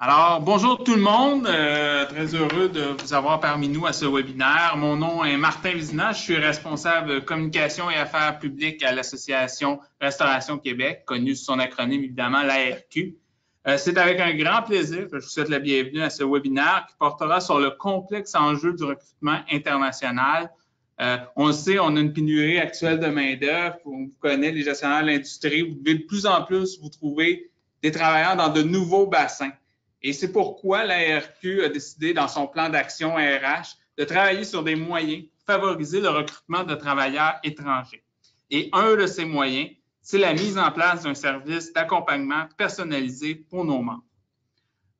Alors, bonjour tout le monde. Très heureux de vous avoir parmi nous à ce webinaire. Mon nom est Martin Vizina. Je suis responsable communication et affaires publiques à l'Association Restauration Québec, connue sous son acronyme évidemment l'ARQ. C'est avec un grand plaisir que je vous souhaite la bienvenue à ce webinaire qui portera sur le complexe enjeu du recrutement international. On le sait, on a une pénurie actuelle de main-d'œuvre. On vous connaît, les gestionnaires de l'industrie. Vous devez de plus en plus vous trouver des travailleurs dans de nouveaux bassins. Et c'est pourquoi l'ARQ a décidé, dans son plan d'action RH, de travailler sur des moyens pour favoriser le recrutement de travailleurs étrangers. Et un de ces moyens, c'est la mise en place d'un service d'accompagnement personnalisé pour nos membres.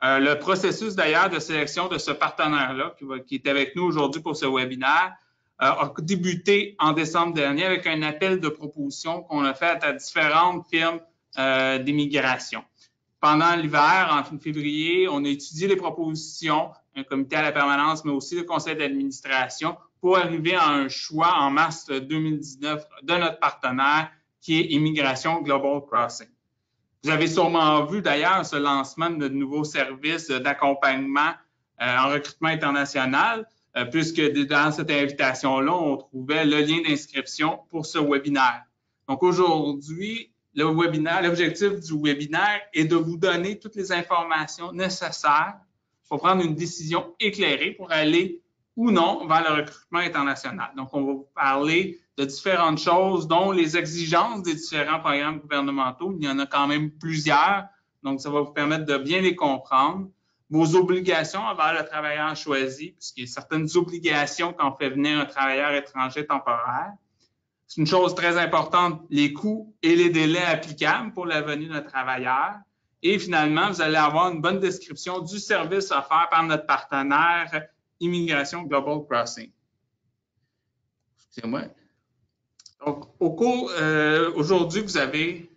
Le processus d'ailleurs de sélection de ce partenaire-là, qui est avec nous aujourd'hui pour ce webinaire, a débuté en décembre dernier avec un appel de proposition qu'on a fait à différentes firmes d'immigration. Pendant l'hiver, en fin de février, on a étudié les propositions, un comité à la permanence, mais aussi le conseil d'administration, pour arriver à un choix en mars 2019 de notre partenaire, qui est Immigration Global Crossing. Vous avez sûrement vu d'ailleurs ce lancement de nouveaux services d'accompagnement en recrutement international, puisque dans cette invitation-là, on trouvait le lien d'inscription pour ce webinaire. Donc aujourd'hui, l'objectif du webinaire est de vous donner toutes les informations nécessaires pour prendre une décision éclairée pour aller ou non vers le recrutement international. Donc, on va vous parler de différentes choses, dont les exigences des différents programmes gouvernementaux. Il y en a quand même plusieurs, donc ça va vous permettre de bien les comprendre. Vos obligations envers le travailleur choisi, puisqu'il y a certaines obligations quand on fait venir un travailleur étranger temporaire. C'est une chose très importante, les coûts et les délais applicables pour la venue d'un travailleur. Et finalement, vous allez avoir une bonne description du service offert par notre partenaire Immigration Global Crossing. Excusez-moi. Donc, au cours, aujourd'hui, vous avez...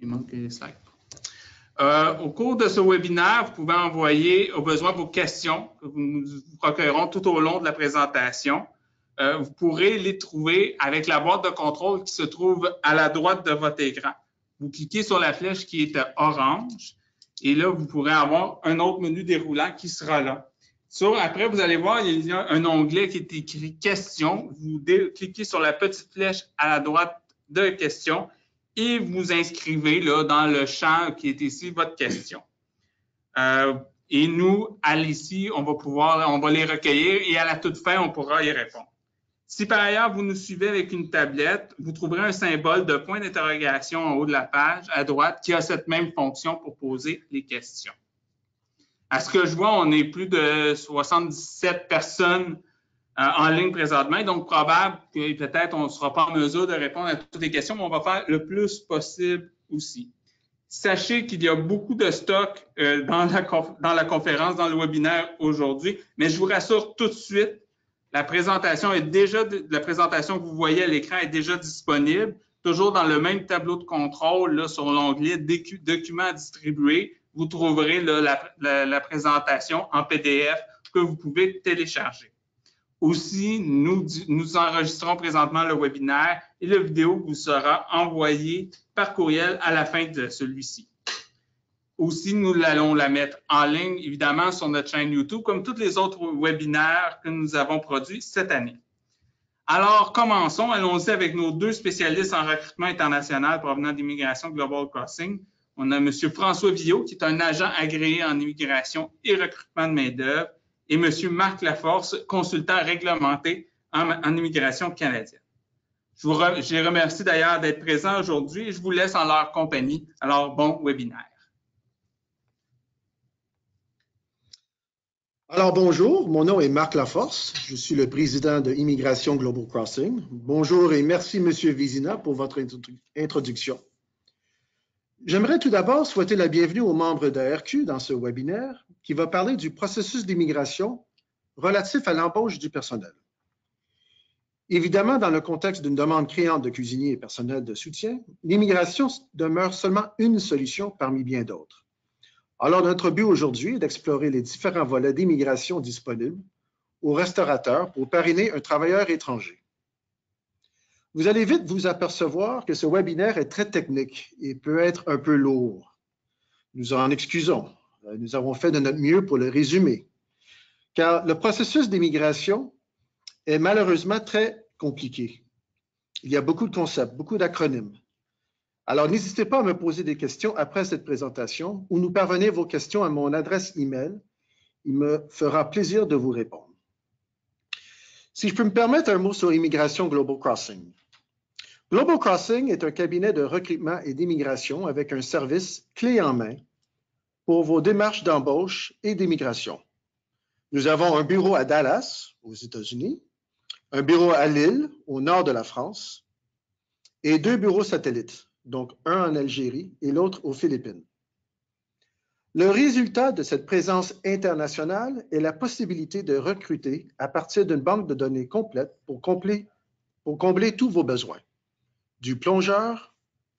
Il manque les slides. Au cours de ce webinaire, vous pouvez envoyer au besoin vos questions que nous recueillerons tout au long de la présentation. Vous pourrez les trouver avec la boîte de contrôle qui se trouve à la droite de votre écran. Vous cliquez sur la flèche qui est orange et là, vous pourrez avoir un autre menu déroulant qui sera là. Après, vous allez voir, il y a un onglet qui est écrit « Questions ». Vous cliquez sur la petite flèche à la droite de « Questions » et vous inscrivez là, dans le champ qui est ici votre question. Et nous, à l'ici, on va les recueillir et à la toute fin, on pourra y répondre. Si par ailleurs, vous nous suivez avec une tablette, vous trouverez un symbole de point d'interrogation en haut de la page à droite qui a cette même fonction pour poser les questions. À ce que je vois, on est plus de 77 personnes en ligne présentement, donc probable que peut-être on ne sera pas en mesure de répondre à toutes les questions, mais on va faire le plus possible aussi. Sachez qu'il y a beaucoup de stock dans la conférence, dans le webinaire aujourd'hui, mais je vous rassure tout de suite, la présentation que vous voyez à l'écran est déjà disponible, toujours dans le même tableau de contrôle là, sur l'onglet Documents distribués. Vous trouverez là, la présentation en PDF que vous pouvez télécharger. Aussi, nous enregistrons présentement le webinaire et la vidéo vous sera envoyée par courriel à la fin de celui-ci. Aussi, nous allons la mettre en ligne, évidemment, sur notre chaîne YouTube, comme tous les autres webinaires que nous avons produits cette année. Alors, commençons. Allons-y avec nos deux spécialistes en recrutement international provenant d'Immigration Global Crossing. On a M. François Villot, qui est un agent agréé en immigration et recrutement de main-d'œuvre, et M. Marc Laforce, consultant réglementé en immigration canadienne. Je les remercie d'ailleurs d'être présents aujourd'hui et je vous laisse en leur compagnie. Alors, bon webinaire. Alors, bonjour, mon nom est Marc Laforce, je suis le président de Immigration Global Crossing. Bonjour et merci, M. Vizina, pour votre introduction. J'aimerais tout d'abord souhaiter la bienvenue aux membres de RQ dans ce webinaire qui va parler du processus d'immigration relatif à l'embauche du personnel. Évidemment, dans le contexte d'une demande criante de cuisiniers et personnel de soutien, l'immigration demeure seulement une solution parmi bien d'autres. Alors, notre but aujourd'hui est d'explorer les différents volets d'immigration disponibles aux restaurateurs pour parrainer un travailleur étranger. Vous allez vite vous apercevoir que ce webinaire est très technique et peut être un peu lourd. Nous en excusons. Nous avons fait de notre mieux pour le résumer. Car le processus d'immigration est malheureusement très compliqué. Il y a beaucoup de concepts, beaucoup d'acronymes. Alors, n'hésitez pas à me poser des questions après cette présentation ou nous parvenez vos questions à mon adresse email. Il me fera plaisir de vous répondre. Si je peux me permettre un mot sur Immigration Global Crossing. Global Crossing est un cabinet de recrutement et d'immigration avec un service clé en main pour vos démarches d'embauche et d'immigration. Nous avons un bureau à Dallas, aux États-Unis, un bureau à Lille, au nord de la France, et 2 bureaux satellites, donc un en Algérie et l'autre aux Philippines. Le résultat de cette présence internationale est la possibilité de recruter à partir d'une banque de données complète pour combler tous vos besoins, du plongeur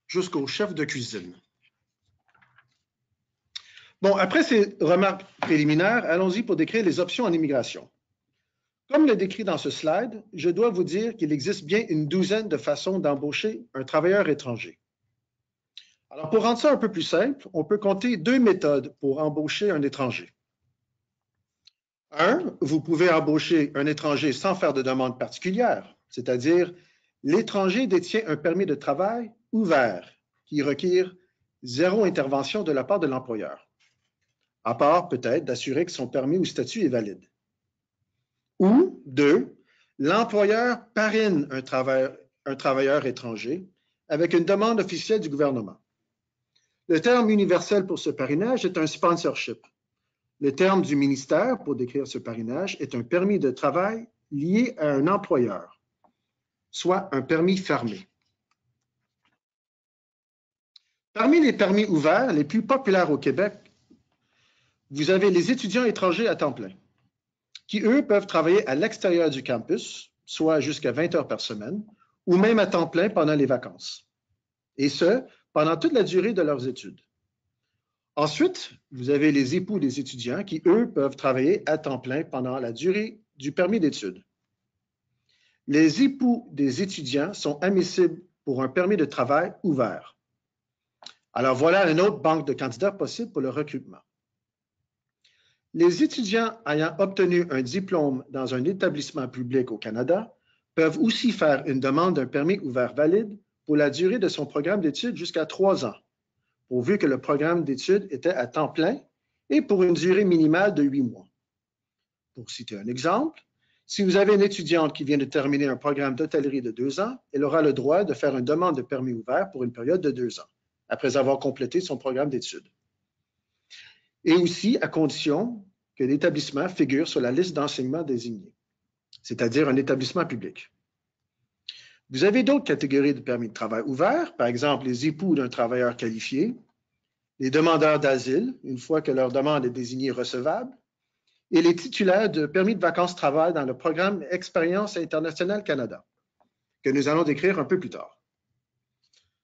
jusqu'au chef de cuisine. Bon, après ces remarques préliminaires, allons-y pour décrire les options en immigration. Comme le décrit dans ce slide, je dois vous dire qu'il existe bien une douzaine de façons d'embaucher un travailleur étranger. Alors, pour rendre ça un peu plus simple, on peut compter 2 méthodes pour embaucher un étranger. 1, vous pouvez embaucher un étranger sans faire de demande particulière, c'est-à-dire l'étranger détient un permis de travail ouvert qui requiert 0 intervention de la part de l'employeur, à part peut-être d'assurer que son permis ou statut est valide. Ou 2, l'employeur parraine un travailleur étranger avec une demande officielle du gouvernement. Le terme universel pour ce parrainage est un sponsorship. Le terme du ministère pour décrire ce parrainage est un permis de travail lié à un employeur, soit un permis fermé. Parmi les permis ouverts, les plus populaires au Québec, vous avez les étudiants étrangers à temps plein, qui, eux, peuvent travailler à l'extérieur du campus, soit jusqu'à 20 heures par semaine, ou même à temps plein pendant les vacances. Et ce, pendant toute la durée de leurs études. Ensuite, vous avez les époux des étudiants qui, eux, peuvent travailler à temps plein pendant la durée du permis d'études. Les époux des étudiants sont admissibles pour un permis de travail ouvert. Alors voilà une autre banque de candidats possible pour le recrutement. Les étudiants ayant obtenu un diplôme dans un établissement public au Canada peuvent aussi faire une demande d'un permis ouvert valide pour la durée de son programme d'études jusqu'à 3 ans, pourvu que le programme d'études était à temps plein et pour une durée minimale de 8 mois. Pour citer un exemple, si vous avez une étudiante qui vient de terminer un programme d'hôtellerie de 2 ans, elle aura le droit de faire une demande de permis ouvert pour une période de 2 ans, après avoir complété son programme d'études. Et aussi à condition que l'établissement figure sur la liste d'enseignement désignée, c'est-à-dire un établissement public. Vous avez d'autres catégories de permis de travail ouverts, par exemple les époux d'un travailleur qualifié, les demandeurs d'asile, une fois que leur demande est désignée recevable, et les titulaires de permis de vacances-travail dans le programme Expérience internationale Canada, que nous allons décrire un peu plus tard.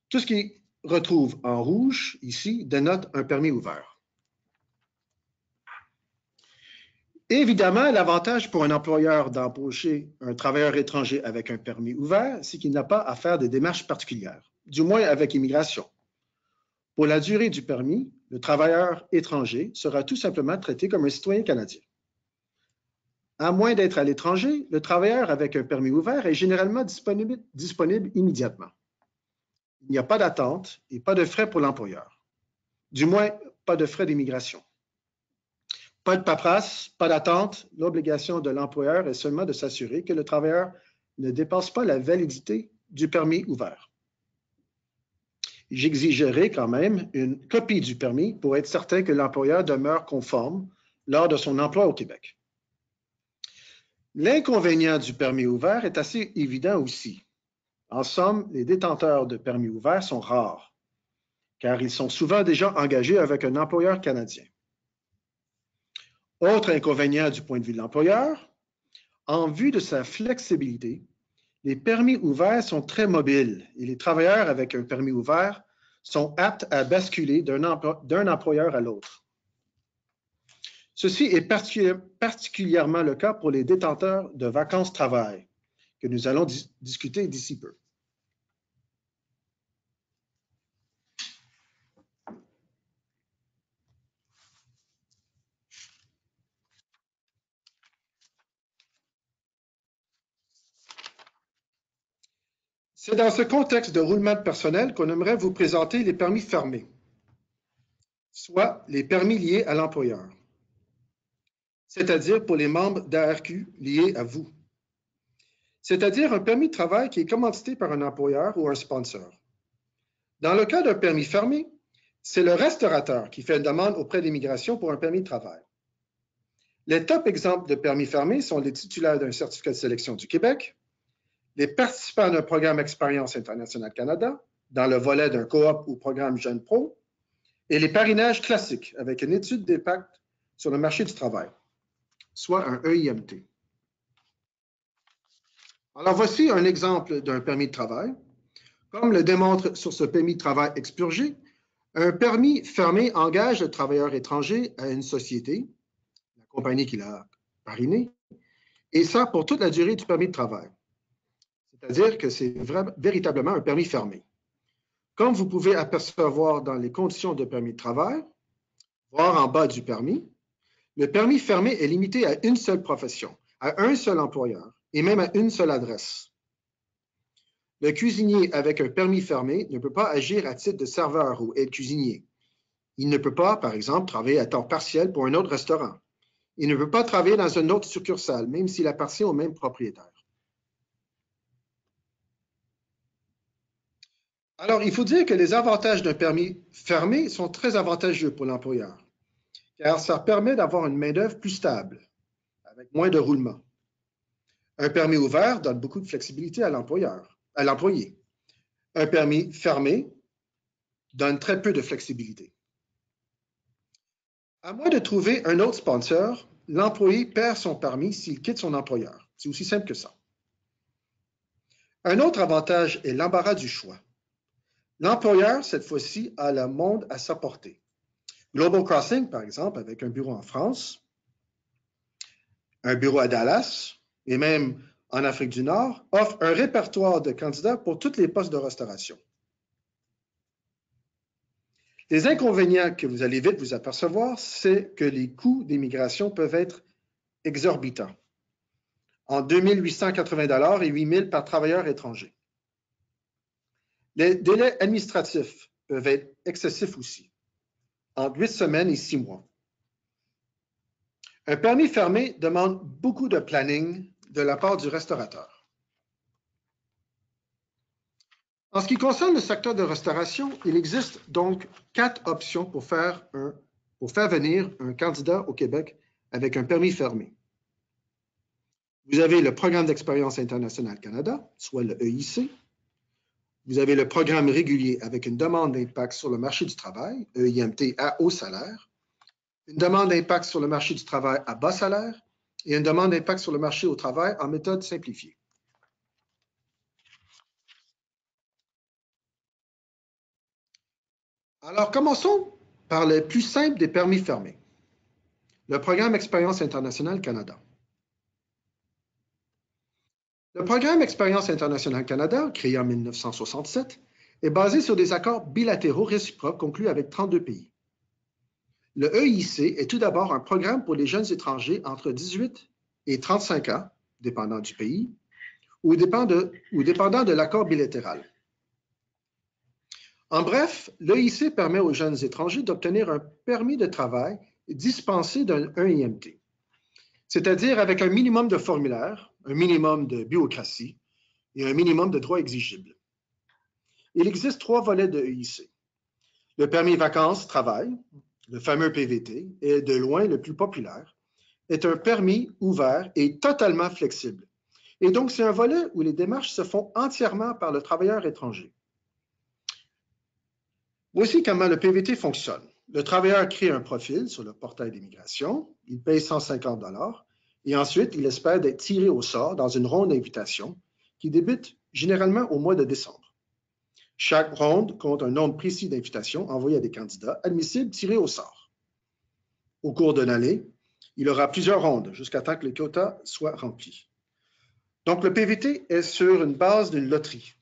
Tout ce qui retrouve en rouge, ici, dénote un permis ouvert. Évidemment, l'avantage pour un employeur d'embaucher un travailleur étranger avec un permis ouvert, c'est qu'il n'a pas à faire de démarches particulières, du moins avec immigration. Pour la durée du permis, le travailleur étranger sera tout simplement traité comme un citoyen canadien. À moins d'être à l'étranger, le travailleur avec un permis ouvert est généralement disponible immédiatement. Il n'y a pas d'attente et pas de frais pour l'employeur. Du moins, pas de frais d'immigration. Pas de paperasse, pas d'attente. L'obligation de l'employeur est seulement de s'assurer que le travailleur ne dépasse pas la validité du permis ouvert. J'exigerai quand même une copie du permis pour être certain que l'employeur demeure conforme lors de son emploi au Québec. L'inconvénient du permis ouvert est assez évident aussi. En somme, les détenteurs de permis ouverts sont rares, car ils sont souvent déjà engagés avec un employeur canadien. Autre inconvénient du point de vue de l'employeur, en vue de sa flexibilité, les permis ouverts sont très mobiles et les travailleurs avec un permis ouvert sont aptes à basculer d'un employeur à l'autre. Ceci est particulièrement le cas pour les détenteurs de vacances-travail, que nous allons discuter d'ici peu. C'est dans ce contexte de roulement de personnel qu'on aimerait vous présenter les permis fermés, soit les permis liés à l'employeur, c'est-à-dire pour les membres d'ARQ liés à vous, c'est-à-dire un permis de travail qui est commandité par un employeur ou un sponsor. Dans le cas d'un permis fermé, c'est le restaurateur qui fait une demande auprès de l'Immigration pour un permis de travail. Les top exemples de permis fermés sont les titulaires d'un certificat de sélection du Québec, les participants d'un programme Expérience Internationale Canada, dans le volet d'un coop ou programme Jeune Pro, et les parrainages classiques avec une étude d'impact sur le marché du travail, soit un EIMT. Alors voici un exemple d'un permis de travail. Comme le démontre sur ce permis de travail expurgé, un permis fermé engage le travailleur étranger à une société, la compagnie qui l'a parrainé, et ça pour toute la durée du permis de travail. C'est-à-dire que c'est véritablement un permis fermé. Comme vous pouvez apercevoir dans les conditions de permis de travail, voir en bas du permis, le permis fermé est limité à une seule profession, à un seul employeur et même à une seule adresse. Le cuisinier avec un permis fermé ne peut pas agir à titre de serveur ou aide cuisinier. Il ne peut pas, par exemple, travailler à temps partiel pour un autre restaurant. Il ne peut pas travailler dans une autre succursale, même s'il appartient au même propriétaire. Alors, il faut dire que les avantages d'un permis fermé sont très avantageux pour l'employeur, car ça permet d'avoir une main-d'œuvre plus stable, avec moins de roulement. Un permis ouvert donne beaucoup de flexibilité à l'employé. Un permis fermé donne très peu de flexibilité. À moins de trouver un autre sponsor, l'employé perd son permis s'il quitte son employeur. C'est aussi simple que ça. Un autre avantage est l'embarras du choix. L'employeur, cette fois-ci, a le monde à sa portée. Global Crossing, par exemple, avec un bureau en France, un bureau à Dallas et même en Afrique du Nord, offre un répertoire de candidats pour tous les postes de restauration. Les inconvénients que vous allez vite vous apercevoir, c'est que les coûts d'immigration peuvent être exorbitants. En 2 880 $ et 8 000 par travailleur étranger. Les délais administratifs peuvent être excessifs aussi, entre 8 semaines et 6 mois. Un permis fermé demande beaucoup de planning de la part du restaurateur. En ce qui concerne le secteur de restauration, il existe donc 4 options pour faire venir un candidat au Québec avec un permis fermé. Vous avez le Programme d'Expérience Internationale Canada, soit le EIC. Vous avez le programme régulier avec une demande d'impact sur le marché du travail, EIMT à haut salaire, une demande d'impact sur le marché du travail à bas salaire et une demande d'impact sur le marché au travail en méthode simplifiée. Alors, commençons par le plus simple des permis fermés, le programme Expérience Internationale Canada. Le programme Expérience Internationale Canada, créé en 1967, est basé sur des accords bilatéraux réciproques conclus avec 32 pays. Le EIC est tout d'abord un programme pour les jeunes étrangers entre 18 et 35 ans, dépendant du pays, ou dépendant de l'accord bilatéral. En bref, l'EIC permet aux jeunes étrangers d'obtenir un permis de travail dispensé d'un EIMT, c'est-à-dire avec un minimum de formulaires, un minimum de bureaucratie et un minimum de droits exigibles. Il existe 3 volets de EIC. Le permis vacances-travail, le fameux PVT, est de loin le plus populaire, est un permis ouvert et totalement flexible. Et donc, c'est un volet où les démarches se font entièrement par le travailleur étranger. Voici comment le PVT fonctionne. Le travailleur crée un profil sur le portail d'immigration, il paye 150 $ et ensuite, il espère d'être tiré au sort dans une ronde d'invitation qui débute généralement au mois de décembre. Chaque ronde compte un nombre précis d'invitations envoyées à des candidats admissibles tirés au sort. Au cours d'une année, il aura plusieurs rondes jusqu'à temps que le quota soit rempli. Donc, le PVT est sur une base d'une loterie.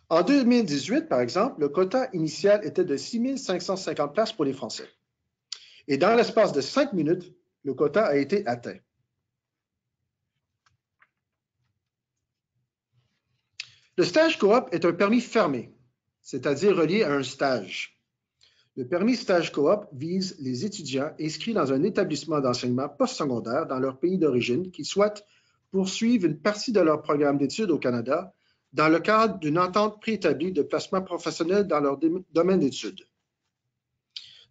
En 2018, par exemple, le quota initial était de 6 550 places pour les Français. Et dans l'espace de 5 minutes, le quota a été atteint. Le stage coop est un permis fermé, c'est-à-dire relié à un stage. Le permis stage coop vise les étudiants inscrits dans un établissement d'enseignement postsecondaire dans leur pays d'origine qui souhaitent poursuivre une partie de leur programme d'études au Canada dans le cadre d'une entente préétablie de placement professionnel dans leur domaine d'études.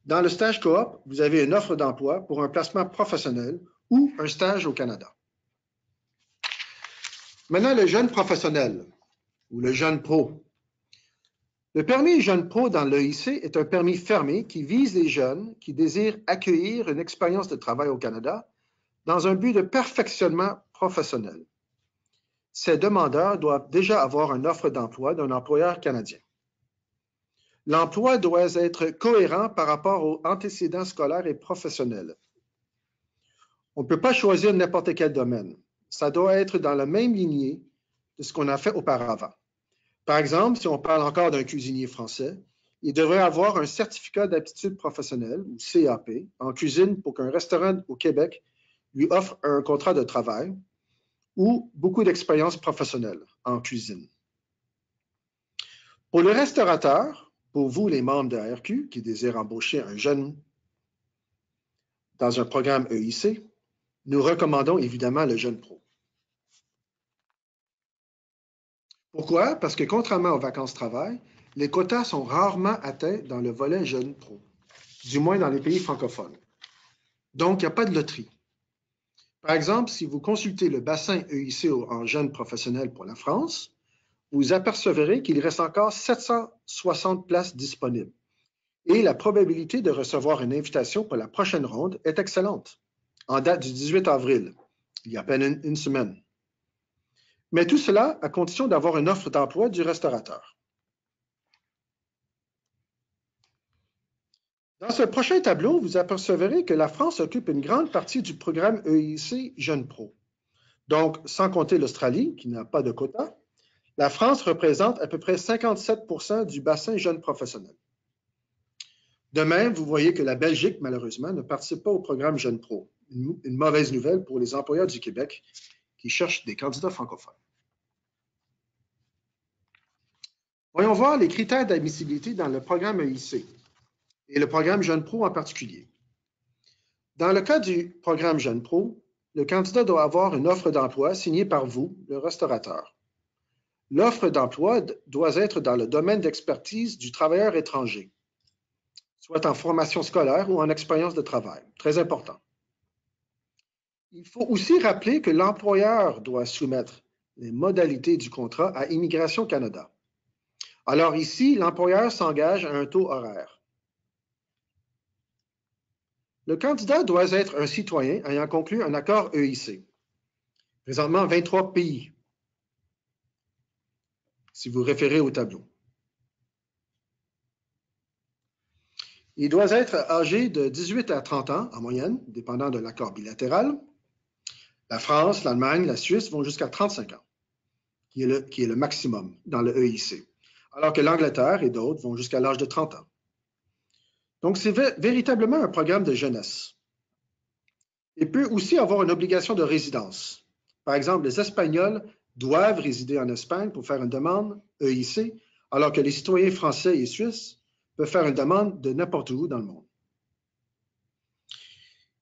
Dans le stage coop, vous avez une offre d'emploi pour un placement professionnel ou un stage au Canada. Maintenant, le jeune professionnel ou le jeune pro. Le permis jeune pro dans l'EIC est un permis fermé qui vise les jeunes qui désirent accueillir une expérience de travail au Canada dans un but de perfectionnement professionnel. Ces demandeurs doivent déjà avoir une offre d'emploi d'un employeur canadien. L'emploi doit être cohérent par rapport aux antécédents scolaires et professionnels. On ne peut pas choisir n'importe quel domaine. Ça doit être dans la même lignée de ce qu'on a fait auparavant. Par exemple, si on parle encore d'un cuisinier français, il devrait avoir un certificat d'aptitude professionnelle, ou CAP, en cuisine pour qu'un restaurant au Québec lui offre un contrat de travail ou beaucoup d'expérience professionnelle en cuisine. Pour le restaurateur, pour vous, les membres de ARQ qui désirent embaucher un jeune dans un programme EIC, nous recommandons évidemment le jeune pro. Pourquoi? Parce que contrairement aux vacances-travail, les quotas sont rarement atteints dans le volet jeune pro, du moins dans les pays francophones. Donc, il n'y a pas de loterie. Par exemple, si vous consultez le bassin EIC en jeunes professionnels pour la France, vous apercevrez qu'il reste encore 760 places disponibles. Et la probabilité de recevoir une invitation pour la prochaine ronde est excellente, en date du 18 avril, il y a à peine une semaine. Mais tout cela à condition d'avoir une offre d'emploi du restaurateur. Dans ce prochain tableau, vous apercevrez que la France occupe une grande partie du programme EIC Jeunes Pro. Donc, sans compter l'Australie, qui n'a pas de quota, la France représente à peu près 57% du bassin jeunes professionnels. De même, vous voyez que la Belgique, malheureusement, ne participe pas au programme Jeunes Pro. Une mauvaise nouvelle pour les employeurs du Québec qui cherchent des candidats francophones. Voyons voir les critères d'admissibilité dans le programme EIC et le programme Jeunes Pro en particulier. Dans le cas du programme Jeunes Pro, le candidat doit avoir une offre d'emploi signée par vous, le restaurateur. L'offre d'emploi doit être dans le domaine d'expertise du travailleur étranger, soit en formation scolaire ou en expérience de travail. Très important. Il faut aussi rappeler que l'employeur doit soumettre les modalités du contrat à Immigration Canada. Alors ici, l'employeur s'engage à un taux horaire. Le candidat doit être un citoyen ayant conclu un accord EIC. Présentement, 23 pays, si vous référez au tableau. Il doit être âgé de 18 à 30 ans en moyenne, dépendant de l'accord bilatéral. La France, l'Allemagne, la Suisse vont jusqu'à 35 ans, qui est le maximum dans le EIC, alors que l'Angleterre et d'autres vont jusqu'à l'âge de 30 ans. Donc, c'est véritablement un programme de jeunesse. Il peut aussi avoir une obligation de résidence. Par exemple, les Espagnols doivent résider en Espagne pour faire une demande EIC, alors que les citoyens français et suisses peuvent faire une demande de n'importe où dans le monde.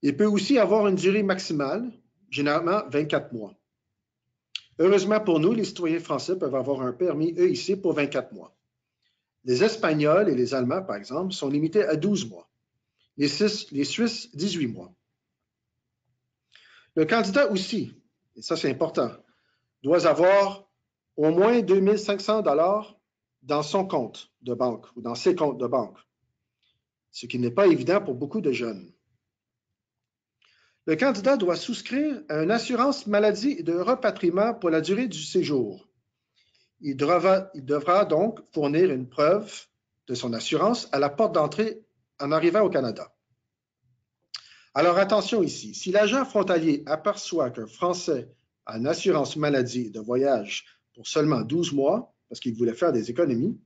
Il peut aussi avoir une durée maximale, généralement 24 mois. Heureusement pour nous, les citoyens français peuvent avoir un permis EIC pour 24 mois. Les Espagnols et les Allemands, par exemple, sont limités à 12 mois. Les Suisses, 18 mois. Le candidat aussi, et ça c'est important, doit avoir au moins 2 500 $ dans son compte de banque ou dans ses comptes de banque, ce qui n'est pas évident pour beaucoup de jeunes. Le candidat doit souscrire à une assurance maladie et de repatriement pour la durée du séjour. Il devra donc fournir une preuve de son assurance à la porte d'entrée en arrivant au Canada. Alors attention ici, si l'agent frontalier aperçoit qu'un Français a une assurance maladie de voyage pour seulement 12 mois, parce qu'il voulait faire des économies,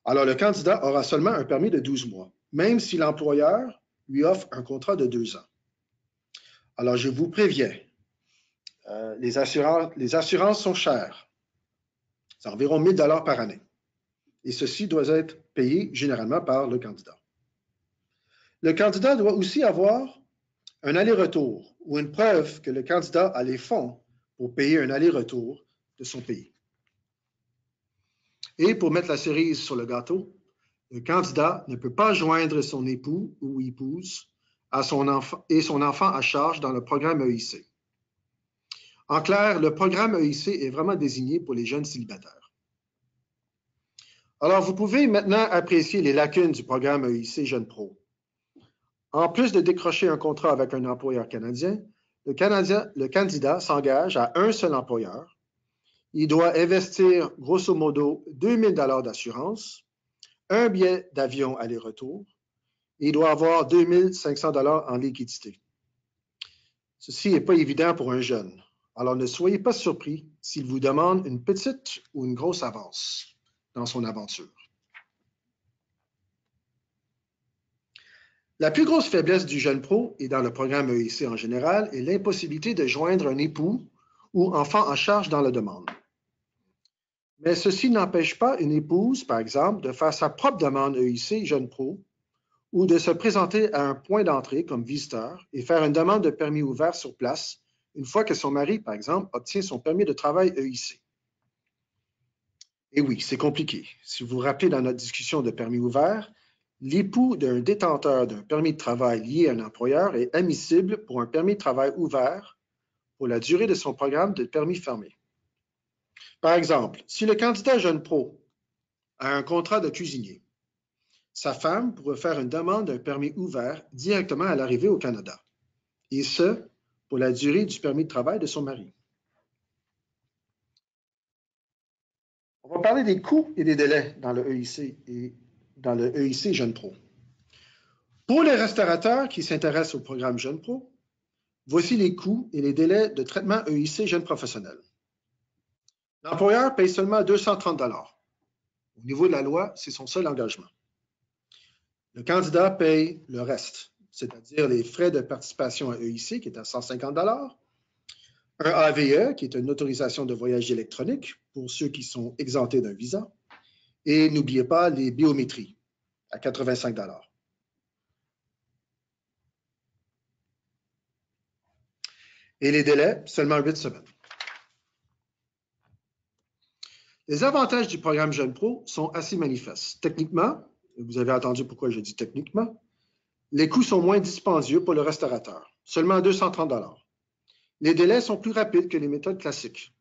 alors le candidat aura seulement un permis de 12 mois, même si l'employeur lui offre un contrat de 2 ans. Alors je vous préviens, les assurances sont chères. C'est environ 1 000 $ par année. Et ceci doit être payé généralement par le candidat. Le candidat doit aussi avoir un aller-retour ou une preuve que le candidat a les fonds pour payer un aller-retour de son pays. Et pour mettre la cerise sur le gâteau, le candidat ne peut pas joindre son époux ou épouse et son enfant à charge dans le programme EIC. En clair, le programme EIC est vraiment désigné pour les jeunes célibataires. Alors, vous pouvez maintenant apprécier les lacunes du programme EIC Jeunes Pro. En plus de décrocher un contrat avec un employeur canadien, le candidat s'engage à un seul employeur. Il doit investir grosso modo 2 000 $ d'assurance, un billet d'avion aller-retour, et il doit avoir 2 500 $ en liquidité. Ceci n'est pas évident pour un jeune. Alors ne soyez pas surpris s'il vous demande une petite ou une grosse avance dans son aventure. La plus grosse faiblesse du jeune pro et dans le programme EIC en général est l'impossibilité de joindre un époux ou enfant en charge dans la demande. Mais ceci n'empêche pas une épouse, par exemple, de faire sa propre demande EIC Jeune Pro ou de se présenter à un point d'entrée comme visiteur et faire une demande de permis ouvert sur place une fois que son mari, par exemple, obtient son permis de travail EIC. Et oui, c'est compliqué. Si vous vous rappelez dans notre discussion de permis ouvert, l'époux d'un détenteur d'un permis de travail lié à un employeur est admissible pour un permis de travail ouvert pour la durée de son programme de permis fermé. Par exemple, si le candidat jeune pro a un contrat de cuisinier, sa femme pourrait faire une demande d'un permis ouvert directement à l'arrivée au Canada, et ce, pour la durée du permis de travail de son mari. On va parler des coûts et des délais dans le EIC et dans le EIC Jeune Pro. Pour les restaurateurs qui s'intéressent au programme Jeune Pro, voici les coûts et les délais de traitement EIC Jeune Professionnel. L'employeur paye seulement 230 $. Au niveau de la loi, c'est son seul engagement. Le candidat paye le reste, c'est-à-dire les frais de participation à EIC qui est à 150 $, un AVE qui est une autorisation de voyage électronique pour ceux qui sont exemptés d'un visa, et n'oubliez pas les biométries à 85 $. Et les délais, seulement 8 semaines. Les avantages du programme Jeune Pro sont assez manifestes. Techniquement, vous avez entendu pourquoi je dis techniquement, les coûts sont moins dispendieux pour le restaurateur, seulement 230 $. Les délais sont plus rapides que les méthodes classiques.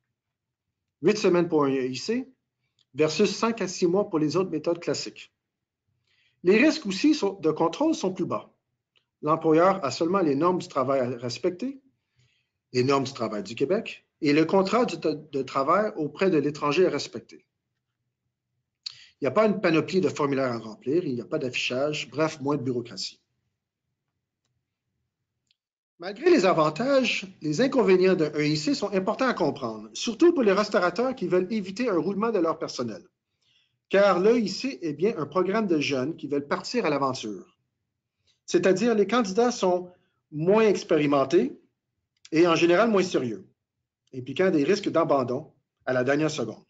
8 semaines pour un EIC versus 5 à 6 mois pour les autres méthodes classiques. Les risques aussi de contrôle sont plus bas. L'employeur a seulement les normes du travail à respecter, les normes du travail du Québec et le contrat de travail auprès de l'étranger à respecter. Il n'y a pas une panoplie de formulaires à remplir, il n'y a pas d'affichage, bref, moins de bureaucratie. Malgré les avantages, les inconvénients d'un EIC sont importants à comprendre, surtout pour les restaurateurs qui veulent éviter un roulement de leur personnel. Car l'EIC est bien un programme de jeunes qui veulent partir à l'aventure. C'est-à-dire les candidats sont moins expérimentés et en général moins sérieux, impliquant des risques d'abandon à la dernière seconde.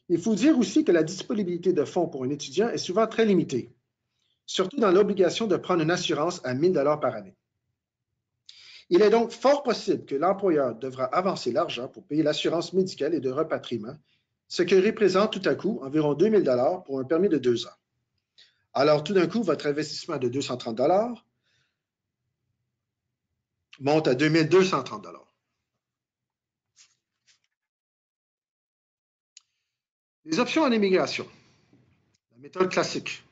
Il faut dire aussi que la disponibilité de fonds pour un étudiant est souvent très limitée, surtout dans l'obligation de prendre une assurance à 1 000 $ par année. Il est donc fort possible que l'employeur devra avancer l'argent pour payer l'assurance médicale et de repatriement, ce qui représente tout à coup environ 2 000 $ pour un permis de 2 ans. Alors, tout d'un coup, votre investissement de 230 $ monte à 2 230 $. Les options en immigration. La méthode classique.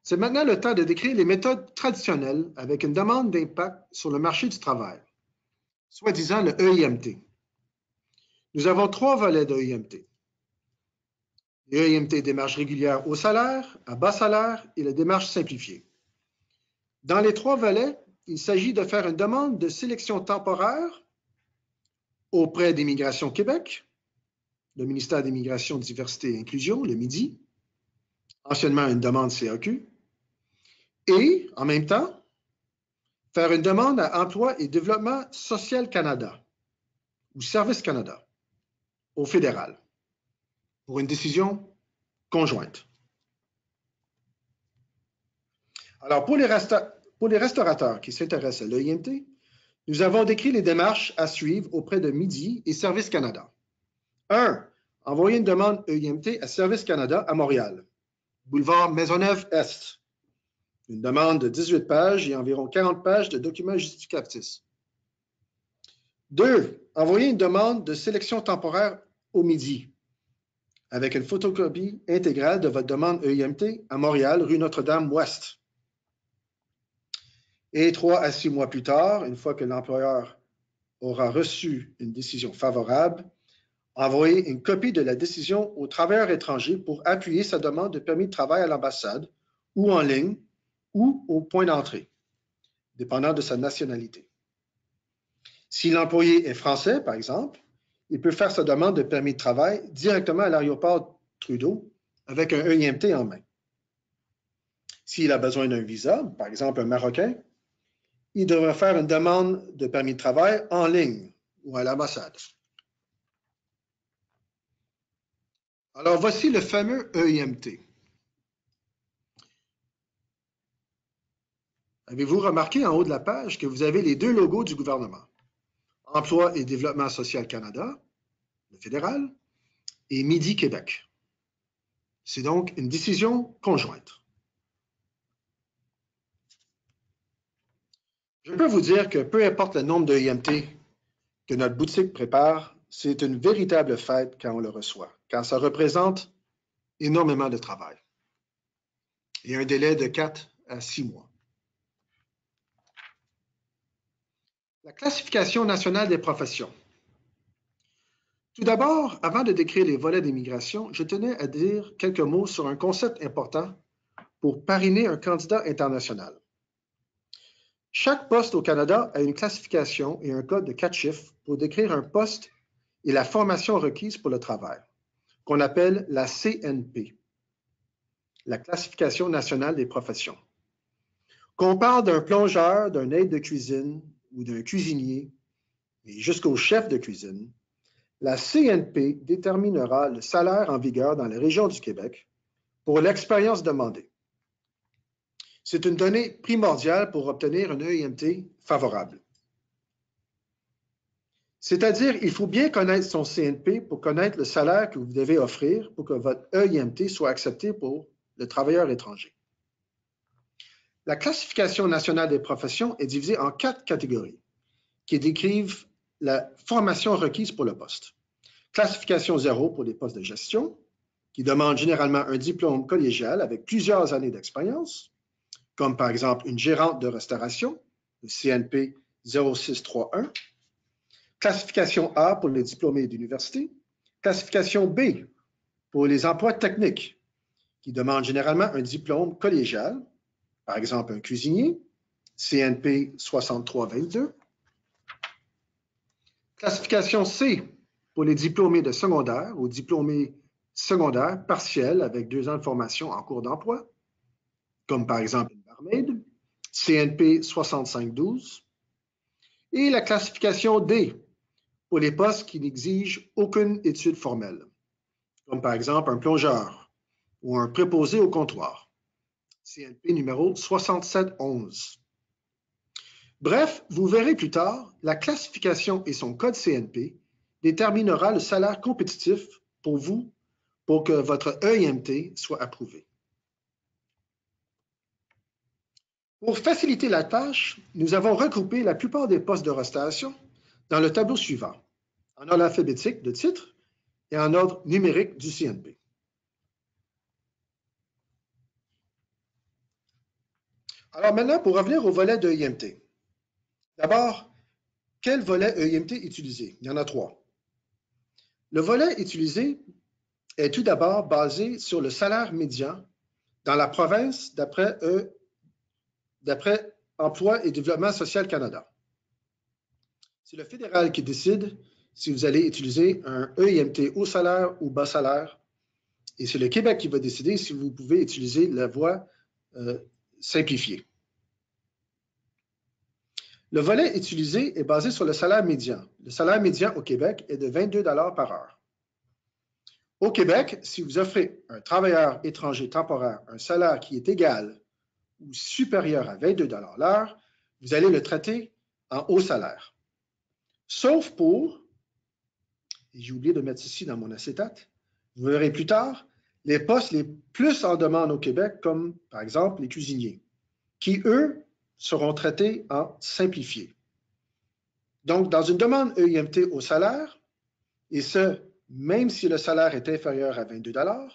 C'est maintenant le temps de décrire les méthodes traditionnelles avec une demande d'impact sur le marché du travail, soi-disant le EIMT. Nous avons 3 volets de EIMT. L'EIMT démarche régulière au salaire, à bas salaire et la démarche simplifiée. Dans les 3 volets, il s'agit de faire une demande de sélection temporaire auprès d'Immigration Québec, le ministère d'Immigration, Diversité et Inclusion, le MIDI, anciennement une demande CAQ, et, en même temps, faire une demande à Emploi et Développement social Canada, ou Service Canada. au fédéral pour une décision conjointe. Alors, pour les restaurateurs qui s'intéressent à l'EIMT, nous avons décrit les démarches à suivre auprès de Midi et Service Canada. 1. Envoyer une demande EIMT à Service Canada à Montréal, boulevard Maisonneuve-Est. Une demande de 18 pages et environ 40 pages de documents justificatifs. 2. Envoyer une demande de sélection temporaire au Midi, avec une photocopie intégrale de votre demande EIMT à Montréal, rue Notre-Dame-Ouest. Et 3 à 6 mois plus tard, une fois que l'employeur aura reçu une décision favorable, envoyer une copie de la décision au travailleur étranger pour appuyer sa demande de permis de travail à l'ambassade ou en ligne ou au point d'entrée, dépendant de sa nationalité. Si l'employé est français, par exemple, il peut faire sa demande de permis de travail directement à l'aéroport Trudeau avec un EIMT en main. S'il a besoin d'un visa, par exemple un Marocain, il devra faire une demande de permis de travail en ligne ou à l'ambassade. Alors, voici le fameux EIMT. Avez-vous remarqué en haut de la page que vous avez les deux logos du gouvernement? Emploi et Développement social Canada, le fédéral, et Midi Québec. C'est donc une décision conjointe. Je peux vous dire que peu importe le nombre de EIMT que notre boutique prépare, c'est une véritable fête quand on le reçoit, car ça représente énormément de travail et un délai de 4 à 6 mois. La classification nationale des professions. Tout d'abord, avant de décrire les volets d'immigration, je tenais à dire quelques mots sur un concept important pour parrainer un candidat international. Chaque poste au Canada a une classification et un code de 4 chiffres pour décrire un poste et la formation requise pour le travail, qu'on appelle la CNP, la Classification nationale des professions. Qu'on parle d'un plongeur, d'un aide de cuisine ou d'un cuisinier, et jusqu'au chef de cuisine, la CNP déterminera le salaire en vigueur dans la région du Québec pour l'expérience demandée. C'est une donnée primordiale pour obtenir un EIMT favorable. C'est-à-dire, il faut bien connaître son CNP pour connaître le salaire que vous devez offrir pour que votre EIMT soit accepté pour le travailleur étranger. La classification nationale des professions est divisée en 4 catégories qui décrivent la formation requise pour le poste. Classification 0 pour les postes de gestion, qui demandent généralement un diplôme collégial avec plusieurs années d'expérience, comme par exemple une gérante de restauration, le CNP 0631. Classification A pour les diplômés d'université. Classification B pour les emplois techniques, qui demandent généralement un diplôme collégial, par exemple un cuisinier, CNP 6322. Classification C pour les diplômés de secondaire ou diplômés secondaires partiels avec 2 ans de formation en cours d'emploi, comme par exemple une barmaid, CNP 6512. Et la classification D pour les postes qui n'exigent aucune étude formelle, comme par exemple un plongeur ou un préposé au comptoir, CNP numéro 6711. Bref, vous verrez plus tard, la classification et son code CNP déterminera le salaire compétitif pour vous pour que votre EIMT soit approuvé. Pour faciliter la tâche, nous avons regroupé la plupart des postes de restauration dans le tableau suivant, en ordre alphabétique de titre et en ordre numérique du CNP. Alors maintenant, pour revenir au volet de EIMT. D'abord, quel volet EIMT utiliser? Il y en a 3. Le volet utilisé est tout d'abord basé sur le salaire médian dans la province d'après Emploi et Développement social Canada. C'est le fédéral qui décide si vous allez utiliser un EIMT haut salaire ou bas salaire, et c'est le Québec qui va décider si vous pouvez utiliser la voie simplifiée. Le volet utilisé est basé sur le salaire médian. Le salaire médian au Québec est de 22 $ par heure. Au Québec, si vous offrez un travailleur étranger temporaire un salaire qui est égal ou supérieur à 22 $ l'heure, vous allez le traiter en haut salaire. Sauf pour, et j'ai oublié de mettre ceci dans mon acétate, vous verrez plus tard, les postes les plus en demande au Québec, comme par exemple les cuisiniers, qui, eux, seront traités en simplifié. Donc, dans une demande EIMT au salaire, et ce, même si le salaire est inférieur à 22 $,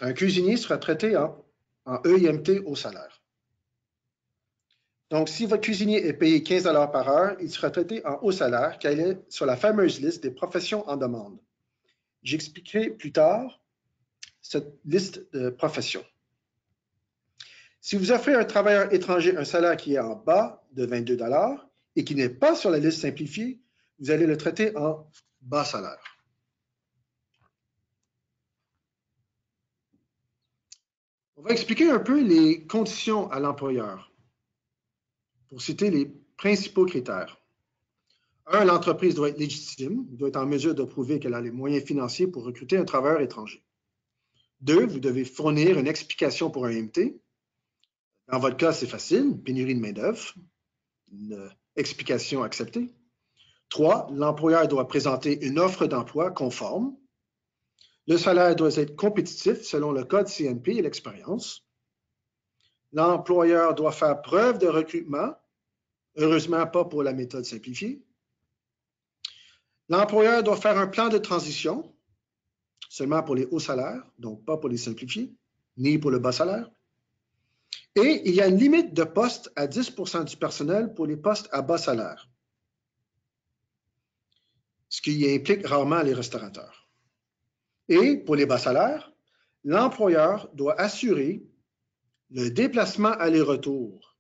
un cuisinier sera traité en EIMT au salaire. Donc, si votre cuisinier est payé 15 $ par heure, il sera traité en haut salaire car il est sur la fameuse liste des professions en demande. J'expliquerai plus tard cette liste de professions. Si vous offrez à un travailleur étranger un salaire qui est en bas de 22 $ et qui n'est pas sur la liste simplifiée, vous allez le traiter en bas salaire. On va expliquer un peu les conditions à l'employeur pour citer les principaux critères. 1, l'entreprise doit être légitime, doit être en mesure de prouver qu'elle a les moyens financiers pour recruter un travailleur étranger. 2, vous devez fournir une explication pour un EIMT. Dans votre cas, c'est facile, pénurie de main-d'œuvre, une explication acceptée. 3, l'employeur doit présenter une offre d'emploi conforme. Le salaire doit être compétitif selon le code CNP et l'expérience. L'employeur doit faire preuve de recrutement, heureusement pas pour la méthode simplifiée. L'employeur doit faire un plan de transition, seulement pour les hauts salaires, donc pas pour les simplifiés, ni pour le bas salaire. Et il y a une limite de poste à 10 % du personnel pour les postes à bas salaire, ce qui implique rarement les restaurateurs. Et pour les bas salaires, l'employeur doit assurer le déplacement aller-retour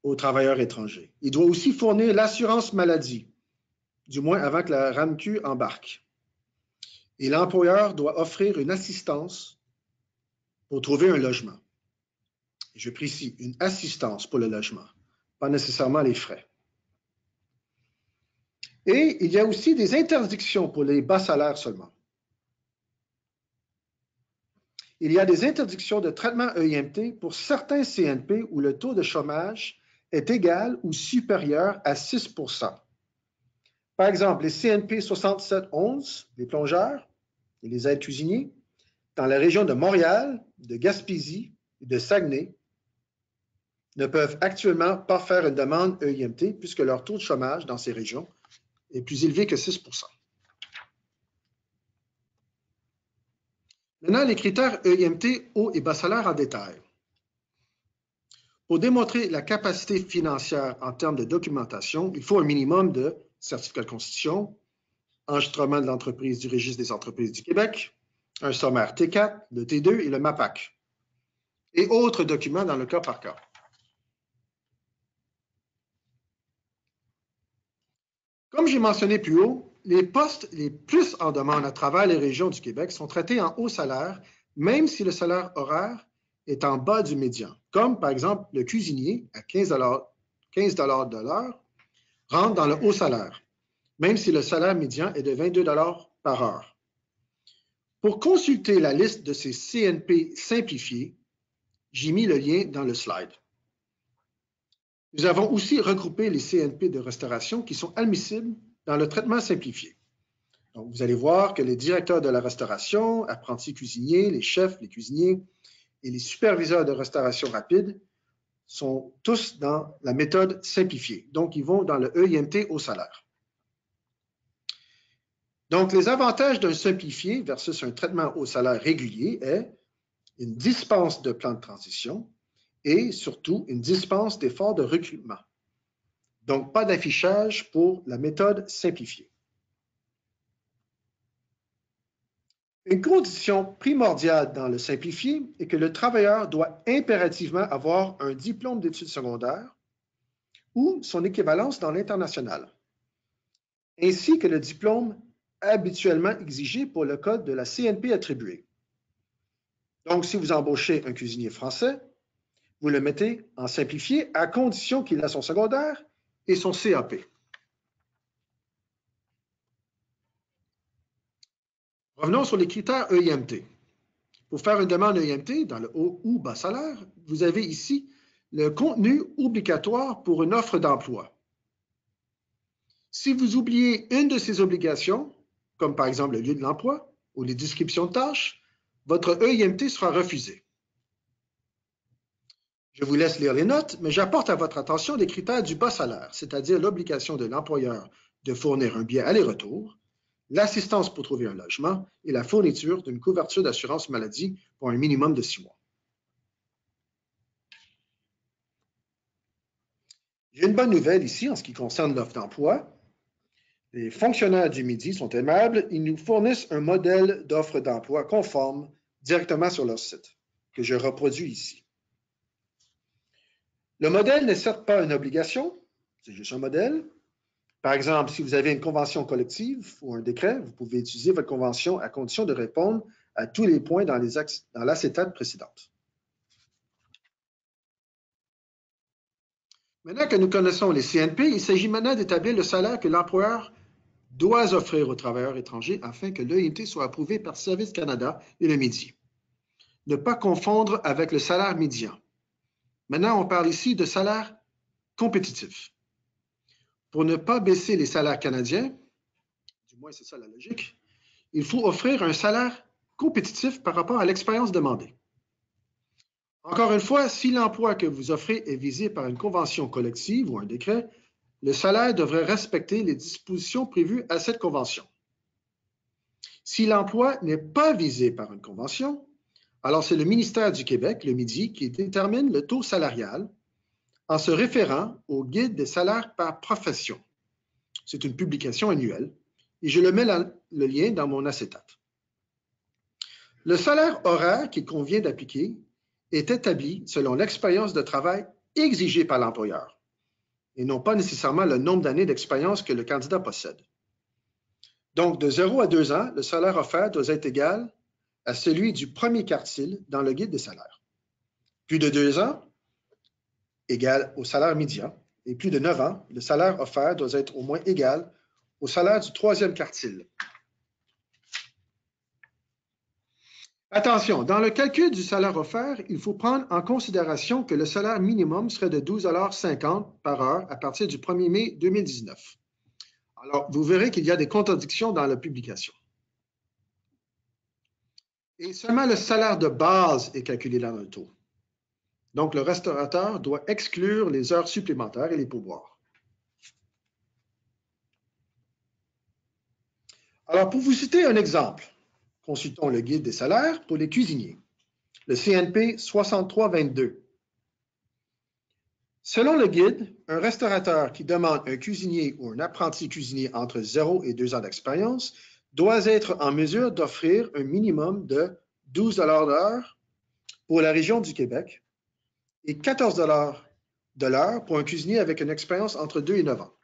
aux travailleurs étrangers. Il doit aussi fournir l'assurance maladie, du moins avant que la RAMQ embarque. Et l'employeur doit offrir une assistance pour trouver un logement. Je précise, une assistance pour le logement, pas nécessairement les frais. Et il y a aussi des interdictions pour les bas salaires seulement. Il y a des interdictions de traitement EIMT pour certains CNP où le taux de chômage est égal ou supérieur à 6 %. Par exemple, les CNP 6711, les plongeurs et les aides cuisiniers, dans la région de Montréal, de Gaspésie et de Saguenay, ne peuvent actuellement pas faire une demande EIMT puisque leur taux de chômage dans ces régions est plus élevé que 6 %. Maintenant, les critères EIMT haut et bas salaire en détail. Pour démontrer la capacité financière en termes de documentation, il faut un minimum de certificat de constitution, enregistrement de l'entreprise du Registre des entreprises du Québec, un sommaire T4, le T2 et le MAPAC, et autres documents dans le cas par cas. Comme j'ai mentionné plus haut, les postes les plus en demande à travers les régions du Québec sont traités en haut salaire, même si le salaire horaire est en bas du médian, comme par exemple le cuisinier à 15 $ de l'heure rentre dans le haut salaire, même si le salaire médian est de 22 $ par heure. Pour consulter la liste de ces CNP simplifiés, j'ai mis le lien dans le slide. Nous avons aussi regroupé les CNP de restauration qui sont admissibles dans le traitement simplifié. Donc, vous allez voir que les directeurs de la restauration, apprentis cuisiniers, les chefs, les cuisiniers et les superviseurs de restauration rapide sont tous dans la méthode simplifiée. Donc, ils vont dans le EIMT au salaire. Donc, les avantages d'un simplifié versus un traitement au salaire régulier est une dispense de plan de transition et surtout une dispense d'efforts de recrutement. Donc, pas d'affichage pour la méthode simplifiée. Une condition primordiale dans le simplifié est que le travailleur doit impérativement avoir un diplôme d'études secondaires ou son équivalence dans l'international, ainsi que le diplôme habituellement exigé pour le code de la CNP attribué. Donc, si vous embauchez un cuisinier français, vous le mettez en simplifié à condition qu'il a son secondaire et son CAP. Revenons sur les critères EIMT. Pour faire une demande EIMT dans le haut ou bas salaire, vous avez ici le contenu obligatoire pour une offre d'emploi. Si vous oubliez une de ces obligations, comme par exemple le lieu de l'emploi ou les descriptions de tâches, votre EIMT sera refusé. Je vous laisse lire les notes, mais j'apporte à votre attention les critères du bas salaire, c'est-à-dire l'obligation de l'employeur de fournir un billet aller-retour, l'assistance pour trouver un logement et la fourniture d'une couverture d'assurance maladie pour un minimum de 6 mois. J'ai une bonne nouvelle ici en ce qui concerne l'offre d'emploi. Les fonctionnaires du Midi sont aimables. Ils nous fournissent un modèle d'offre d'emploi conforme directement sur leur site, que je reproduis ici. Le modèle n'est certes pas une obligation, c'est juste un modèle. Par exemple, si vous avez une convention collective ou un décret, vous pouvez utiliser votre convention à condition de répondre à tous les points dans l'acétate précédente. Maintenant que nous connaissons les CNP, il s'agit maintenant d'établir le salaire que l'employeur doit offrir aux travailleurs étrangers afin que l'EIMT soit approuvé par Service Canada et le Midi. Ne pas confondre avec le salaire médian. Maintenant, on parle ici de salaire compétitif. Pour ne pas baisser les salaires canadiens, du moins c'est ça la logique, il faut offrir un salaire compétitif par rapport à l'expérience demandée. Encore une fois, si l'emploi que vous offrez est visé par une convention collective ou un décret, le salaire devrait respecter les dispositions prévues à cette convention. Si l'emploi n'est pas visé par une convention, alors c'est le ministère du Québec, le Midi, qui détermine le taux salarial en se référant au guide des salaires par profession. C'est une publication annuelle et je le mets le lien dans mon acétate. Le salaire horaire qu'il convient d'appliquer est établi selon l'expérience de travail exigée par l'employeur et non pas nécessairement le nombre d'années d'expérience que le candidat possède. Donc, de 0 à 2 ans, le salaire offert doit être égal à celui du premier quartile dans le guide des salaires. Plus de 2 ans, égal au salaire médian, et plus de 9 ans, le salaire offert doit être au moins égal au salaire du troisième quartile. Attention, dans le calcul du salaire offert, il faut prendre en considération que le salaire minimum serait de 12,50 $ par heure à partir du 1er mai 2019. Alors, vous verrez qu'il y a des contradictions dans la publication. Et seulement le salaire de base est calculé dans le taux. Donc, le restaurateur doit exclure les heures supplémentaires et les pourboires. Alors, pour vous citer un exemple, consultons le guide des salaires pour les cuisiniers, le CNP 6322. Selon le guide, un restaurateur qui demande un cuisinier ou un apprenti cuisinier entre 0 et 2 ans d'expérience doit être en mesure d'offrir un minimum de 12 $ de l'heure pour la région du Québec et 14 $ de l'heure pour un cuisinier avec une expérience entre 2 et 9 ans.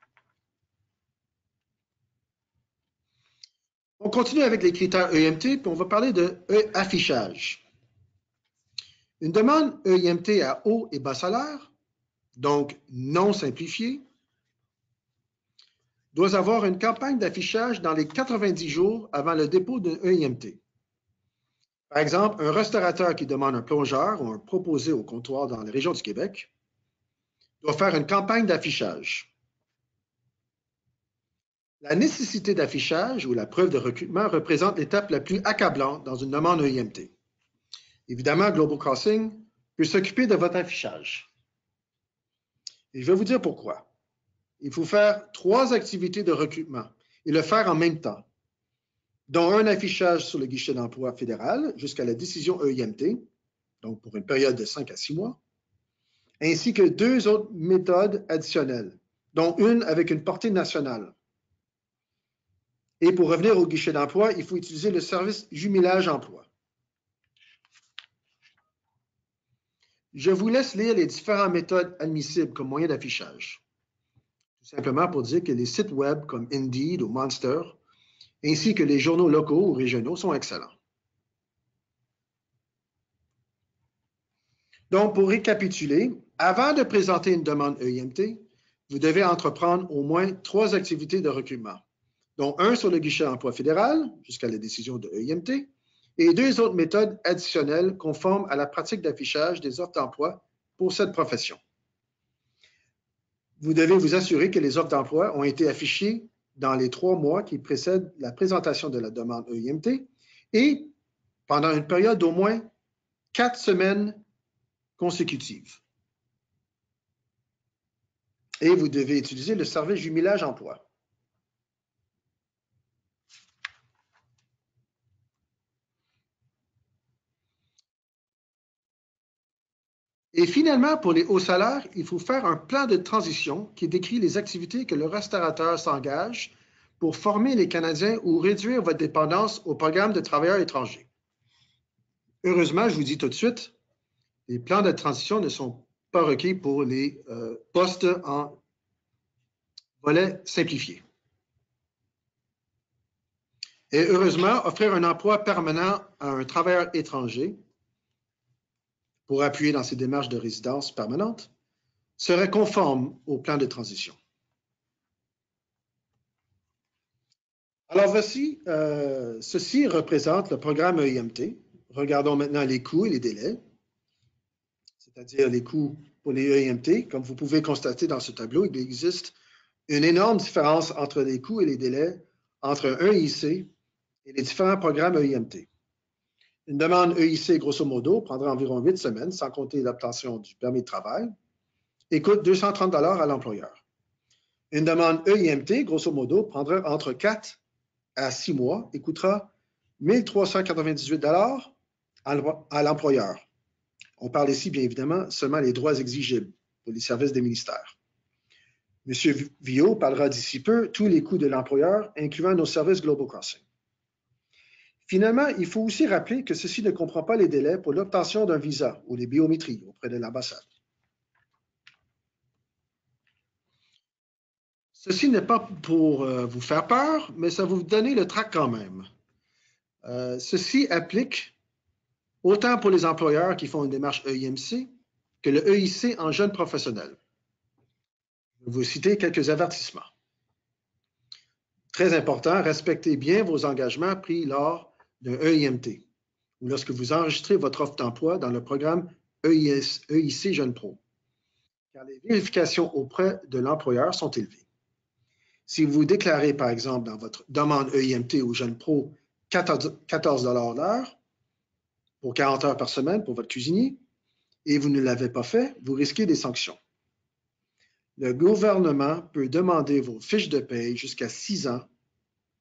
On continue avec les critères EIMT, puis on va parler de affichage. Une demande EIMT à haut et bas salaire, donc non simplifiée, doit avoir une campagne d'affichage dans les 90 jours avant le dépôt d'un EIMT. Par exemple, un restaurateur qui demande un plongeur ou un proposé au comptoir dans la région du Québec doit faire une campagne d'affichage. La nécessité d'affichage ou la preuve de recrutement représente l'étape la plus accablante dans une demande EIMT. Évidemment, Global Crossing peut s'occuper de votre affichage. Et je vais vous dire pourquoi. Il faut faire 3 activités de recrutement et le faire en même temps, dont un affichage sur le guichet d'emploi fédéral jusqu'à la décision EIMT, donc pour une période de 5 à 6 mois, ainsi que 2 autres méthodes additionnelles, dont une avec une portée nationale. Et pour revenir au guichet d'emploi, il faut utiliser le service jumelage emploi. Je vous laisse lire les différentes méthodes admissibles comme moyen d'affichage. Tout simplement pour dire que les sites web comme Indeed ou Monster, ainsi que les journaux locaux ou régionaux sont excellents. Donc, pour récapituler, avant de présenter une demande EIMT, vous devez entreprendre au moins 3 activités de recrutement. dont un sur le guichet emploi fédéral, jusqu'à la décision de EIMT, et 2 autres méthodes additionnelles conformes à la pratique d'affichage des offres d'emploi pour cette profession. Vous devez vous assurer que les offres d'emploi ont été affichées dans les 3 mois qui précèdent la présentation de la demande EIMT et pendant une période d'au moins 4 semaines consécutives. Et vous devez utiliser le service jumelage emploi. Et finalement, pour les hauts salaires, il faut faire un plan de transition qui décrit les activités que le restaurateur s'engage pour former les Canadiens ou réduire votre dépendance au programme de travailleurs étrangers. Heureusement, je vous dis tout de suite, les plans de transition ne sont pas requis pour les postes en volet simplifié. Et heureusement, offrir un emploi permanent à un travailleur étranger pour appuyer dans ses démarches de résidence permanente serait conforme au plan de transition. Alors voici, ceci représente le programme EIMT. Regardons maintenant les coûts et les délais, c'est-à-dire les coûts pour les EIMT. Comme vous pouvez constater dans ce tableau, il existe une énorme différence entre les coûts et les délais entre un EIC et les différents programmes EIMT. Une demande EIC, grosso modo, prendra environ 8 semaines, sans compter l'obtention du permis de travail, et coûte 230 $ à l'employeur. Une demande EIMT, grosso modo, prendra entre 4 à 6 mois et coûtera 1 398 $ à l'employeur. On parle ici, bien évidemment, seulement les droits exigibles pour les services des ministères. M. Viau parlera d'ici peu tous les coûts de l'employeur, incluant nos services Global Crossing. Finalement, il faut aussi rappeler que ceci ne comprend pas les délais pour l'obtention d'un visa ou les biométries auprès de l'ambassade. Ceci n'est pas pour vous faire peur, mais ça va vous donner le trac quand même. Ceci applique autant pour les employeurs qui font une démarche EIMC que le EIC en jeunes professionnels. Je vais vous citer quelques avertissements. Très important, respectez bien vos engagements pris lors d'un EIMT ou lorsque vous enregistrez votre offre d'emploi dans le programme EIC Jeunes Pro, car les vérifications auprès de l'employeur sont élevées. Si vous déclarez, par exemple, dans votre demande EIMT ou Jeunes Pro 14 $ l'heure pour 40 heures par semaine pour votre cuisinier et vous ne l'avez pas fait, vous risquez des sanctions. Le gouvernement peut demander vos fiches de paie jusqu'à 6 ans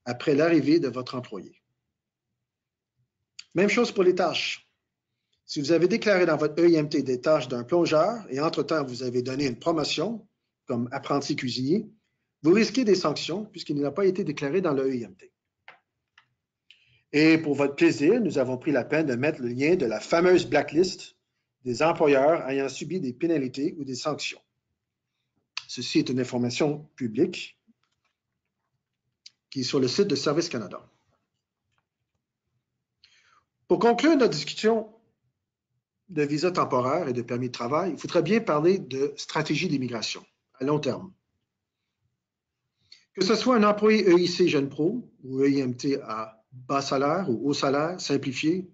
après l'arrivée de votre employé. Même chose pour les tâches. Si vous avez déclaré dans votre EIMT des tâches d'un plongeur et entre-temps vous avez donné une promotion comme apprenti cuisinier, vous risquez des sanctions puisqu'il n'a pas été déclaré dans le EIMT. Et pour votre plaisir, nous avons pris la peine de mettre le lien de la fameuse blacklist des employeurs ayant subi des pénalités ou des sanctions. Ceci est une information publique qui est sur le site de Service Canada. Pour conclure notre discussion de visa temporaire et de permis de travail, il faudrait bien parler de stratégie d'immigration à long terme. Que ce soit un employé EIC Jeune Pro ou EIMT à bas salaire ou haut salaire simplifié,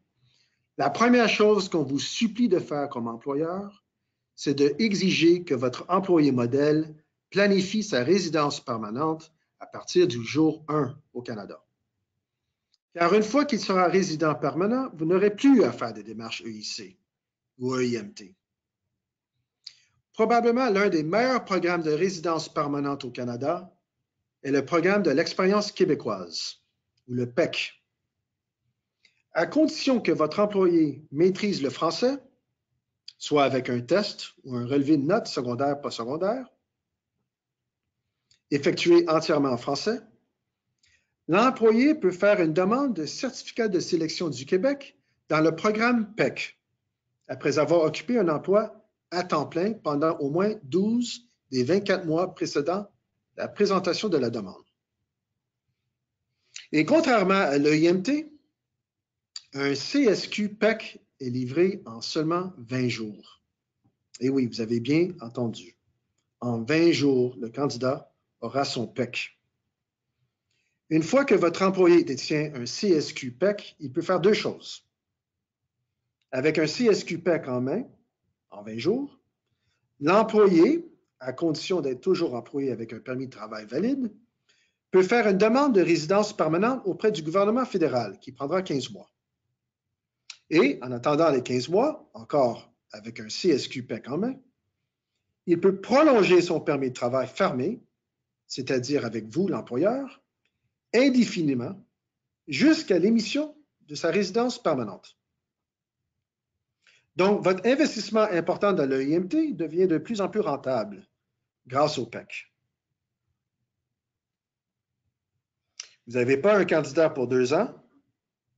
la première chose qu'on vous supplie de faire comme employeur, c'est d'exiger que votre employé modèle planifie sa résidence permanente à partir du jour 1 au Canada. Car une fois qu'il sera résident permanent, vous n'aurez plus à faire des démarches EIC ou EIMT. Probablement l'un des meilleurs programmes de résidence permanente au Canada est le programme de l'expérience québécoise, ou le PEC. À condition que votre employé maîtrise le français, soit avec un test ou un relevé de notes secondaire pas secondaire, effectué entièrement en français, l'employé peut faire une demande de certificat de sélection du Québec dans le programme PEC, après avoir occupé un emploi à temps plein pendant au moins 12 des 24 mois précédant la présentation de la demande. Et contrairement à l'EIMT, un CSQ PEC est livré en seulement 20 jours. Et oui, vous avez bien entendu. En 20 jours, le candidat aura son PEC. Une fois que votre employé détient un CSQ-PEC, il peut faire deux choses. Avec un CSQ-PEC en main, en 20 jours, l'employé, à condition d'être toujours employé avec un permis de travail valide, peut faire une demande de résidence permanente auprès du gouvernement fédéral, qui prendra 15 mois. Et, en attendant les 15 mois, encore avec un CSQ-PEC en main, il peut prolonger son permis de travail fermé, c'est-à-dire avec vous, l'employeur, indéfiniment, jusqu'à l'émission de sa résidence permanente. Donc, votre investissement important dans l'EIMT devient de plus en plus rentable grâce au PEC. Vous n'avez pas un candidat pour 2 ans,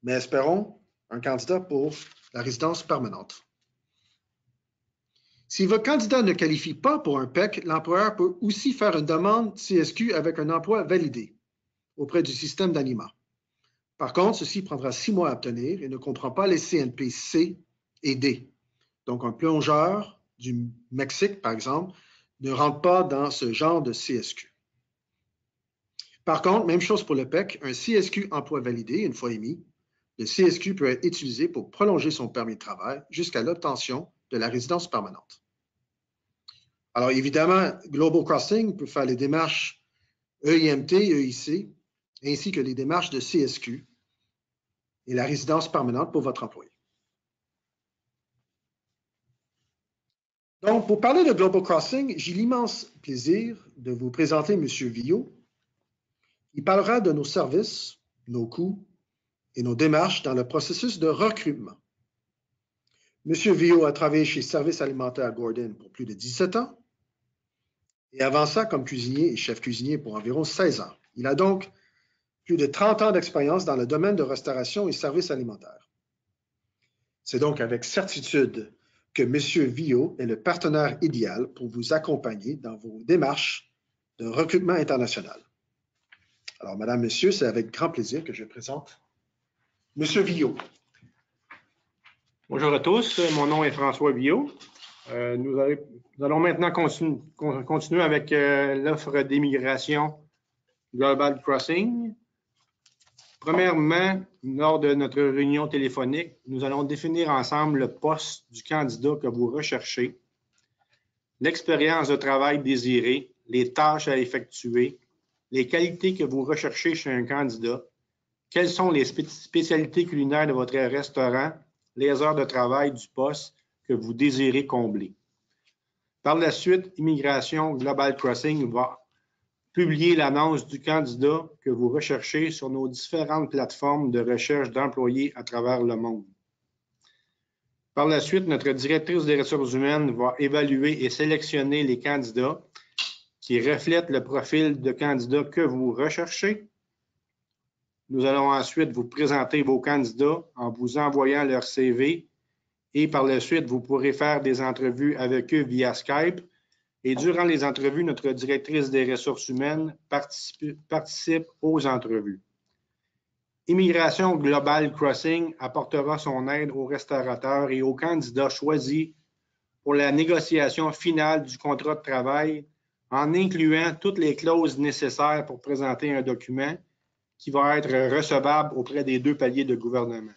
mais espérons un candidat pour la résidence permanente. Si votre candidat ne qualifie pas pour un PEC, l'employeur peut aussi faire une demande CSQ avec un emploi validé auprès du système d'ANIMA. Par contre, ceci prendra 6 mois à obtenir et ne comprend pas les CNP C et D. Donc, un plongeur du Mexique, par exemple, ne rentre pas dans ce genre de CSQ. Par contre, même chose pour le PEC, un CSQ emploi validé, une fois émis, le CSQ peut être utilisé pour prolonger son permis de travail jusqu'à l'obtention de la résidence permanente. Alors, évidemment, Global Crossing peut faire les démarches EIMT, EIC, ainsi que les démarches de CSQ et la résidence permanente pour votre employé. Donc, pour parler de Global Crossing, j'ai l'immense plaisir de vous présenter M. Villot. Il parlera de nos services, nos coûts et nos démarches dans le processus de recrutement. M. Villot a travaillé chez Services alimentaires Gordon pour plus de 17 ans et avant ça comme cuisinier et chef cuisinier pour environ 16 ans. Il a donc plus de 30 ans d'expérience dans le domaine de restauration et services alimentaires. C'est donc avec certitude que M. Villot est le partenaire idéal pour vous accompagner dans vos démarches de recrutement international. Alors, Madame, Monsieur, c'est avec grand plaisir que je présente M. Villot. Bonjour à tous, mon nom est François Villot. Nous allons maintenant continuer avec l'offre d'immigration Global Crossing. Premièrement, lors de notre réunion téléphonique, nous allons définir ensemble le poste du candidat que vous recherchez, l'expérience de travail désirée, les tâches à effectuer, les qualités que vous recherchez chez un candidat, quelles sont les spécialités culinaires de votre restaurant, les heures de travail du poste que vous désirez combler. Par la suite, Immigration Global Crossing va publier l'annonce du candidat que vous recherchez sur nos différentes plateformes de recherche d'employés à travers le monde. Par la suite, notre directrice des ressources humaines va évaluer et sélectionner les candidats qui reflètent le profil de candidat que vous recherchez. Nous allons ensuite vous présenter vos candidats en vous envoyant leur CV et par la suite, vous pourrez faire des entrevues avec eux via Skype. Et durant les entrevues, notre directrice des ressources humaines participe aux entrevues. Immigration Global Crossing apportera son aide aux restaurateurs et aux candidats choisis pour la négociation finale du contrat de travail en incluant toutes les clauses nécessaires pour présenter un document qui va être recevable auprès des 2 paliers de gouvernement.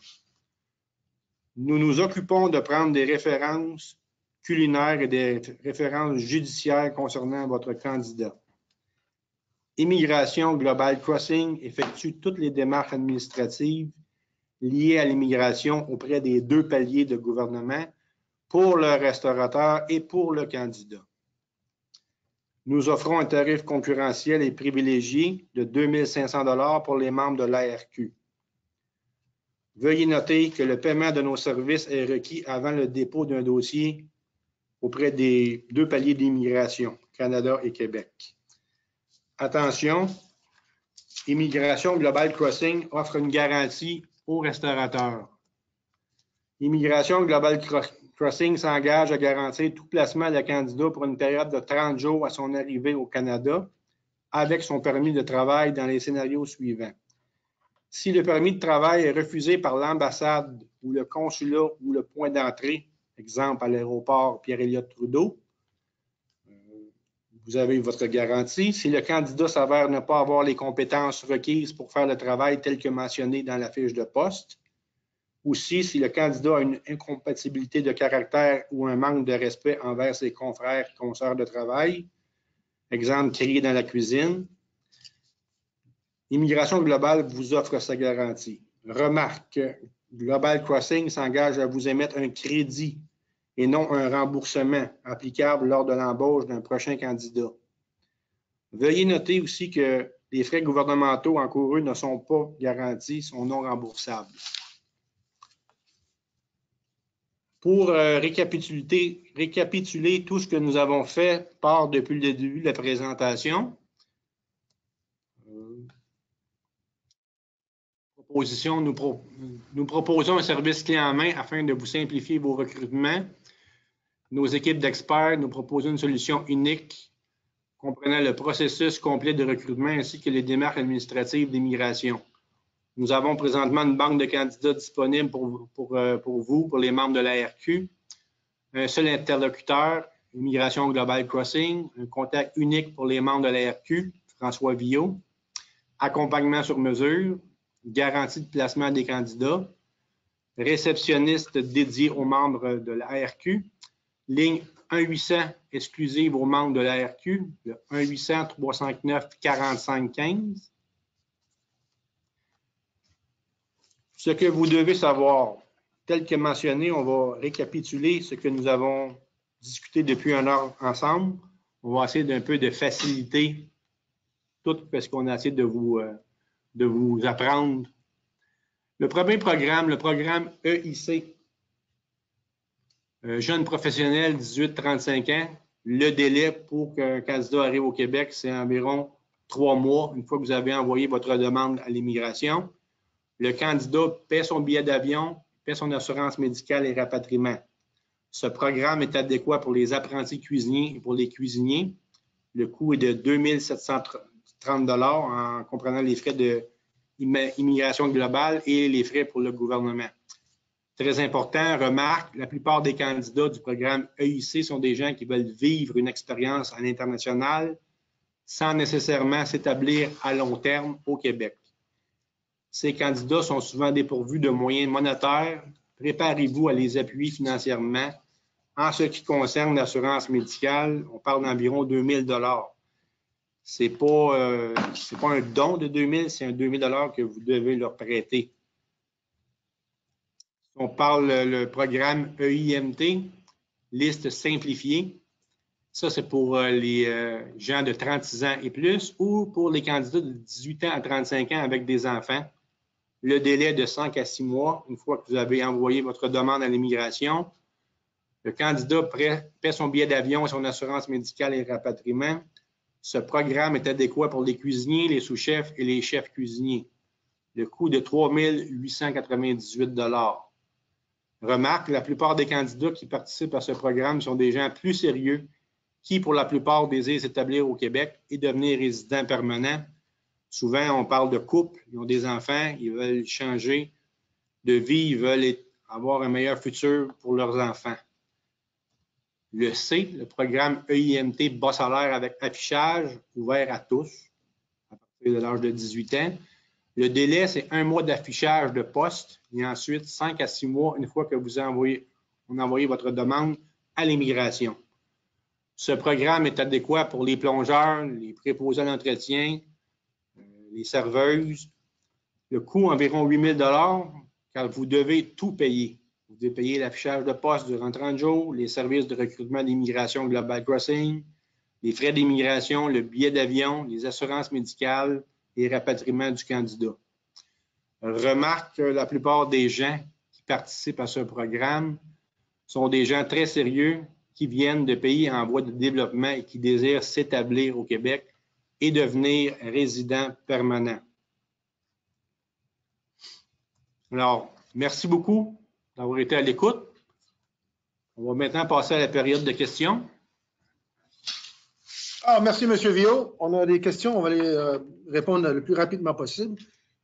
Nous nous occupons de prendre des références culinaires et des références judiciaires concernant votre candidat. Immigration Global Crossing effectue toutes les démarches administratives liées à l'immigration auprès des 2 paliers de gouvernement pour le restaurateur et pour le candidat. Nous offrons un tarif concurrentiel et privilégié de 2 500 $ pour les membres de l'ARQ. Veuillez noter que le paiement de nos services est requis avant le dépôt d'un dossier auprès des 2 paliers d'immigration, Canada et Québec. Attention, Immigration Global Crossing offre une garantie aux restaurateurs. Immigration Global Crossing s'engage à garantir tout placement de candidat pour une période de 30 jours à son arrivée au Canada avec son permis de travail dans les scénarios suivants. Si le permis de travail est refusé par l'ambassade ou le consulat ou le point d'entrée, exemple à l'aéroport Pierre-Éliott Trudeau, vous avez votre garantie. Si le candidat s'avère ne pas avoir les compétences requises pour faire le travail tel que mentionné dans la fiche de poste, aussi si le candidat a une incompatibilité de caractère ou un manque de respect envers ses confrères et consoeurs de travail, exemple, crier dans la cuisine, Immigration Globale vous offre sa garantie. Remarque, Global Crossing s'engage à vous émettre un crédit et non un remboursement applicable lors de l'embauche d'un prochain candidat. Veuillez noter aussi que les frais gouvernementaux encourus ne sont pas garantis, sont non remboursables. Pour récapituler tout ce que nous avons fait part depuis le début de la présentation, nous proposons un service clé en main afin de vous simplifier vos recrutements. Nos équipes d'experts nous proposent une solution unique comprenant le processus complet de recrutement ainsi que les démarches administratives d'immigration. Nous avons présentement une banque de candidats disponible pour vous, pour les membres de l'ARQ, un seul interlocuteur, Immigration Global Crossing, un contact unique pour les membres de l'ARQ, François Villot, accompagnement sur mesure, garantie de placement des candidats, réceptionniste dédié aux membres de l'ARQ, ligne 1-800 exclusive aux membres de l'ARQ, le 1-800-359-4515. Ce que vous devez savoir, tel que mentionné, on va récapituler ce que nous avons discuté depuis un heure ensemble. On va essayer d'un peu de faciliter tout parce qu'on a essayé de vous apprendre. Le premier programme, le programme EIC, jeune professionnel 18-35 ans, le délai pour qu'un candidat arrive au Québec, c'est environ 3 mois, une fois que vous avez envoyé votre demande à l'immigration. Le candidat paie son billet d'avion, paie son assurance médicale et rapatriement. Ce programme est adéquat pour les apprentis cuisiniers et pour les cuisiniers. Le coût est de 2 730 $ en comprenant les frais d'immigration globale et les frais pour le gouvernement. Très important, remarque, la plupart des candidats du programme EIC sont des gens qui veulent vivre une expérience à l'international sans nécessairement s'établir à long terme au Québec. Ces candidats sont souvent dépourvus de moyens monétaires. Préparez-vous à les appuyer financièrement. En ce qui concerne l'assurance médicale, on parle d'environ 2 000 $. Ce n'est pas un don de 2 000, c'est un 2 000 $ que vous devez leur prêter. On parle le programme EIMT, liste simplifiée. Ça, c'est pour les gens de 36 ans et plus ou pour les candidats de 18 ans à 35 ans avec des enfants. Le délai de 5 à 6 mois, une fois que vous avez envoyé votre demande à l'immigration. Le candidat paie son billet d'avion et son assurance médicale et rapatriement. Ce programme est adéquat pour les cuisiniers, les sous-chefs et les chefs cuisiniers. Le coût de 3 898 $. Remarque, la plupart des candidats qui participent à ce programme sont des gens plus sérieux qui, pour la plupart, désirent s'établir au Québec et devenir résidents permanents. Souvent, on parle de couples, ils ont des enfants, ils veulent changer de vie, ils veulent avoir un meilleur futur pour leurs enfants. Le C, le programme EIMT bas salaire avec affichage, ouvert à tous, à partir de l'âge de 18 ans. Le délai, c'est 1 mois d'affichage de poste et ensuite 5 à 6 mois une fois que vous envoyez votre demande à l'immigration. Ce programme est adéquat pour les plongeurs, les préposés à l'entretien, les serveuses. Le coût environ 8 000 $ car vous devez tout payer. Vous devez payer l'affichage de poste durant 30 jours, les services de recrutement d'immigration Global Crossing, les frais d'immigration, le billet d'avion, les assurances médicales et rapatriement du candidat. Remarque que la plupart des gens qui participent à ce programme sont des gens très sérieux qui viennent de pays en voie de développement et qui désirent s'établir au Québec et devenir résidents permanents. Alors, merci beaucoup d'avoir été à l'écoute. On va maintenant passer à la période de questions. Merci, M. Villot. On a des questions, on va les répondre le plus rapidement possible.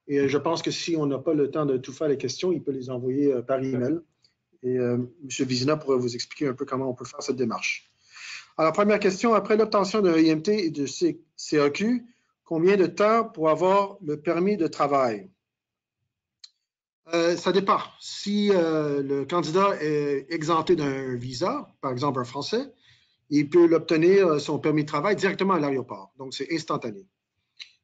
Et je pense que si on n'a pas le temps de tout faire les questions, il peut les envoyer par email. Et M. Vizina pourra vous expliquer un peu comment on peut faire cette démarche. Alors, première question, après l'obtention d'un EIMT et de CAQ, combien de temps pour avoir le permis de travail? Ça dépend. Si le candidat est exempté d'un visa, par exemple un Français, il peut l'obtenir son permis de travail directement à l'aéroport. Donc, c'est instantané.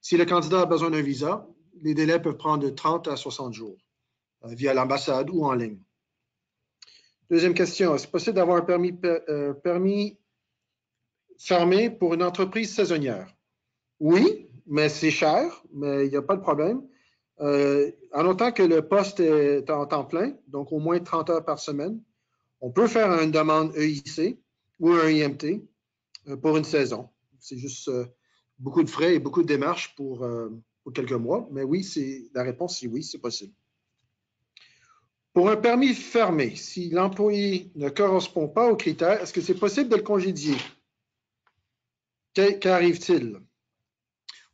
Si le candidat a besoin d'un visa, les délais peuvent prendre de 30 à 60 jours via l'ambassade ou en ligne. Deuxième question, est-ce possible d'avoir un permis fermé pour une entreprise saisonnière? Oui, mais c'est cher, mais il n'y a pas de problème. En autant que le poste est en temps plein, donc au moins 30 heures par semaine, on peut faire une demande EIC ou un EIMT pour une saison. C'est juste beaucoup de frais et beaucoup de démarches pour quelques mois, mais oui, la réponse c'est oui, c'est possible. Pour un permis fermé, si l'employé ne correspond pas aux critères, est-ce que c'est possible de le congédier? Qu'arrive-t-il?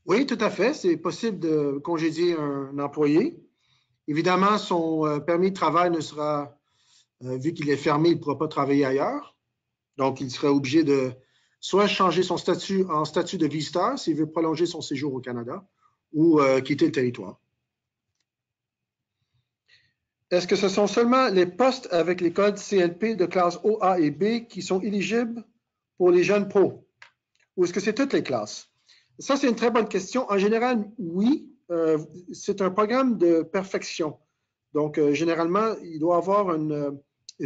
Oui, tout à fait. C'est possible de congédier un employé. Évidemment, son permis de travail ne sera, vu qu'il est fermé, il ne pourra pas travailler ailleurs. Donc, il sera obligé de soit changer son statut en statut de visiteur s'il veut prolonger son séjour au Canada ou quitter le territoire. Est-ce que ce sont seulement les postes avec les codes CNP de classe O, A et B qui sont éligibles pour les jeunes pros? Ou est-ce que c'est toutes les classes? Ça, c'est une très bonne question. En général, oui. C'est un programme de perfection. Donc, généralement, il doit avoir une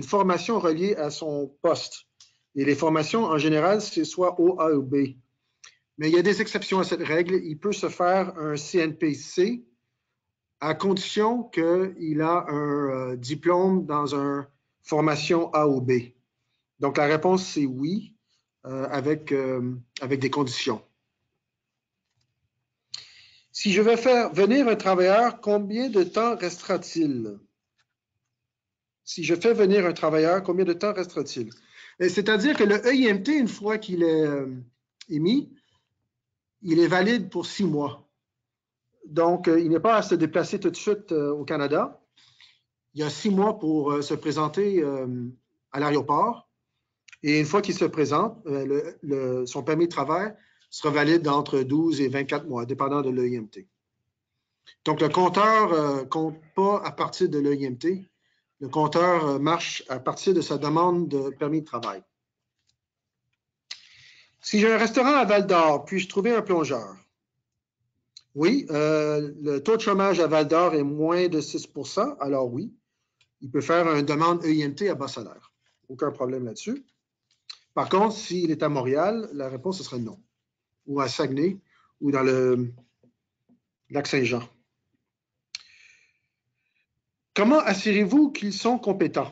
formation reliée à son poste. Et les formations, en général, c'est soit O, A ou B. Mais il y a des exceptions à cette règle. Il peut se faire un CNPC à condition qu'il a un diplôme dans une formation A ou B. Donc, la réponse, c'est oui, avec des conditions. Si je vais faire venir un travailleur, combien de temps restera-t-il? Si je fais venir un travailleur, combien de temps restera-t-il? C'est-à-dire que le EIMT, une fois qu'il est émis, il est valide pour 6 mois. Donc, il n'est pas à se déplacer tout de suite au Canada. Il y a 6 mois pour se présenter à l'aéroport. Et une fois qu'il se présente, son permis de travail sera valide entre 12 et 24 mois, dépendant de l'EIMT. Donc, le compteur ne compte pas à partir de l'EIMT. Le compteur marche à partir de sa demande de permis de travail. Si j'ai un restaurant à Val-d'Or, puis-je trouver un plongeur? Oui, le taux de chômage à Val-d'Or est moins de 6 %, alors oui, il peut faire une demande EIMT à bas salaire. Aucun problème là-dessus. Par contre, s'il est à Montréal, la réponse ce serait non. Ou à Saguenay, ou dans le Lac-Saint-Jean. Comment assurez-vous qu'ils sont compétents?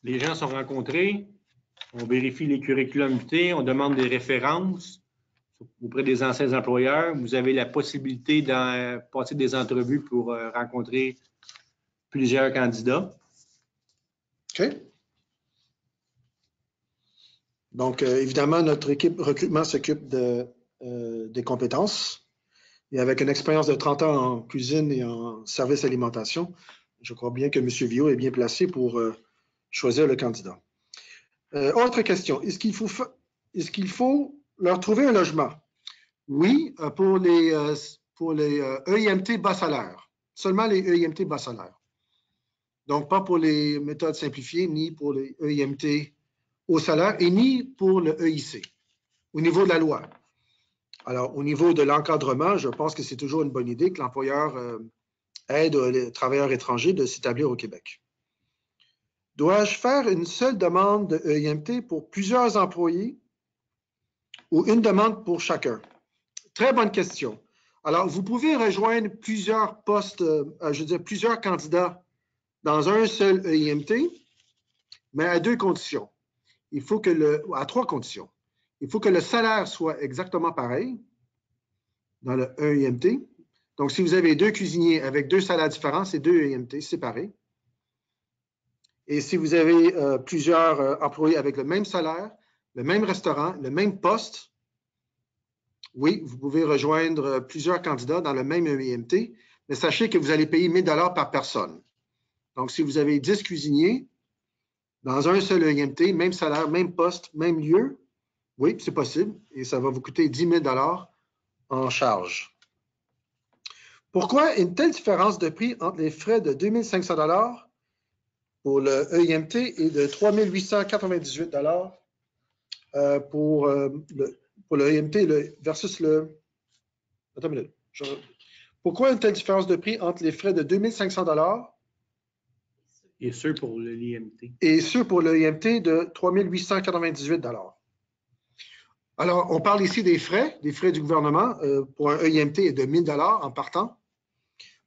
Les gens sont rencontrés, on vérifie les curriculums vitae, on demande des références auprès des anciens employeurs. Vous avez la possibilité de passer des entrevues pour rencontrer plusieurs candidats. OK. Donc, évidemment, notre équipe recrutement s'occupe des compétences. Et avec une expérience de 30 ans en cuisine et en service alimentation, je crois bien que M. Viau est bien placé pour choisir le candidat. Autre question, est-ce qu'il faut leur trouver un logement? Oui, pour les EIMT bas salaire, seulement les EIMT bas salaire. Donc, pas pour les méthodes simplifiées, ni pour les EIMT haut salaire, et ni pour le EIC, au niveau de la loi. Alors, au niveau de l'encadrement, je pense que c'est toujours une bonne idée que l'employeur aide les travailleurs étrangers de s'établir au Québec. Dois-je faire une seule demande de EIMT pour plusieurs employés ou une demande pour chacun? Très bonne question. Alors, vous pouvez rejoindre plusieurs postes, plusieurs candidats dans un seul EIMT, mais à 2 conditions. À 3 conditions. Il faut que le salaire soit exactement pareil dans le EIMT. Donc, si vous avez 2 cuisiniers avec 2 salaires différents, c'est 2 EIMT séparés. Et si vous avez plusieurs employés avec le même salaire, le même restaurant, le même poste, oui, vous pouvez rejoindre plusieurs candidats dans le même EIMT, mais sachez que vous allez payer 1 000 $ par personne. Donc, si vous avez 10 cuisiniers, dans un seul EIMT, même salaire, même poste, même lieu, oui, c'est possible et ça va vous coûter 10 000 en charge. Pourquoi une telle différence de prix entre les frais de 2 500 pour le EIMT et de 3 898 pour le EIMT versus le... Attends une minute. Pourquoi une telle différence de prix entre les frais de 2 500 et ceux pour l'IMT? Et ceux pour le IMT de 3 898 Alors, on parle ici des frais du gouvernement pour un EIMT de 1 000 en partant.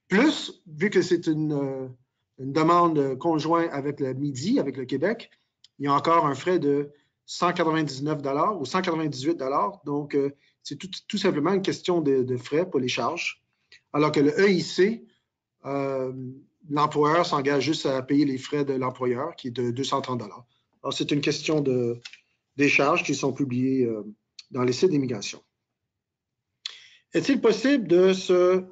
Plus, vu que c'est une demande conjointe avec le Midi, avec le Québec, il y a encore un frais de 199 ou 198 Donc, c'est tout simplement une question de frais pour les charges. Alors que le EIC, l'employeur s'engage juste à payer les frais de l'employeur, qui est de 230 Alors, c'est une question des charges qui sont publiées dans les sites d'immigration. Est-il possible de se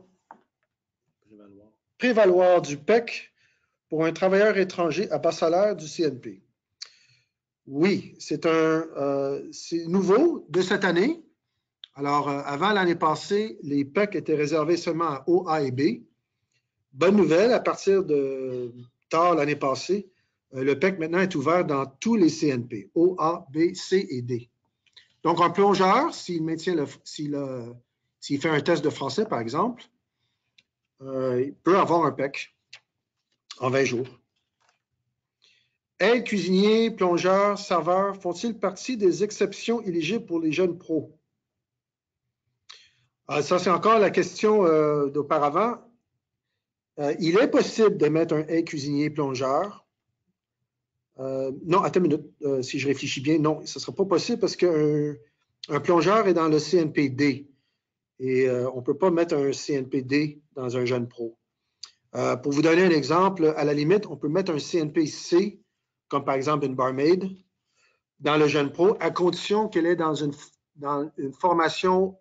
prévaloir du PEC pour un travailleur étranger à bas salaire du CNP? Oui, c'est nouveau de cette année. Alors, avant l'année passée, les PEC étaient réservés seulement à O, A et B. Bonne nouvelle, à partir de tard l'année passée, le PEC maintenant est ouvert dans tous les CNP, O, A, B, C et D. Donc, un plongeur, s'il fait un test de français, par exemple, il peut avoir un PEC en 20 jours. Aide, cuisinier, plongeur, serveur, font-ils partie des exceptions éligibles pour les jeunes pros? Ça, c'est encore la question d'auparavant. Il est possible de mettre un aide, cuisinier, plongeur. Non, attends une minute. Si je réfléchis bien, non, ce ne sera pas possible parce qu'un plongeur est dans le CNPD et on ne peut pas mettre un CNPD dans un jeune pro. Pour vous donner un exemple, à la limite, on peut mettre un CNPC, comme par exemple une barmaid, dans le jeune pro, à condition qu'elle est dans une formation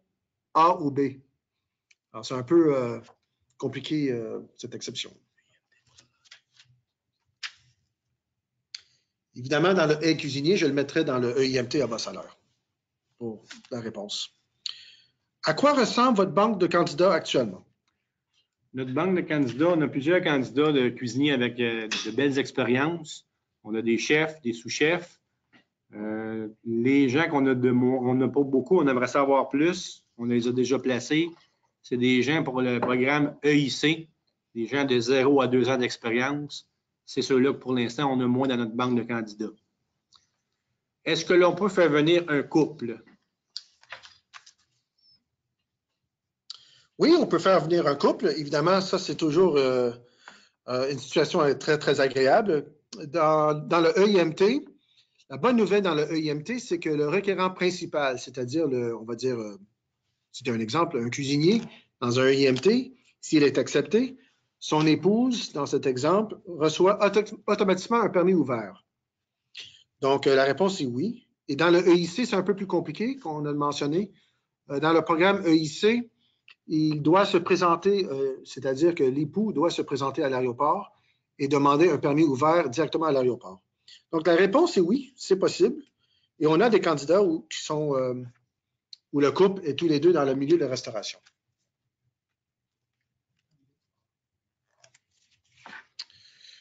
A ou B. Alors, c'est un peu compliqué, cette exception. Évidemment, dans le aide cuisinier, je le mettrai dans le EIMT à bas salaire pour la réponse. À quoi ressemble votre banque de candidats actuellement? Notre banque de candidats, on a plusieurs candidats de cuisiniers avec de belles expériences. On a des chefs, des sous-chefs. Les gens qu'on a on n'a pas beaucoup, on aimerait savoir plus. On les a déjà placés. C'est des gens pour le programme EIC, des gens de 0 à 2 ans d'expérience. C'est ceux-là que pour l'instant, on a moins dans notre banque de candidats. Est-ce que l'on peut faire venir un couple? Oui, on peut faire venir un couple. Évidemment, ça, c'est toujours une situation très, très agréable. Dans le EIMT, la bonne nouvelle dans le EIMT, c'est que le requérant principal, c'est-à-dire, on va dire, c'est un exemple, un cuisinier dans un EIMT, s'il est accepté, son épouse, dans cet exemple, reçoit automatiquement un permis ouvert. Donc, la réponse est oui. Et dans le EIC, c'est un peu plus compliqué, qu'on a mentionné. Dans le programme EIC, il doit se présenter, c'est-à-dire que l'époux doit se présenter à l'aéroport et demander un permis ouvert directement à l'aéroport. Donc, la réponse est oui, c'est possible. Et on a des candidats où le couple est tous les deux dans le milieu de la restauration.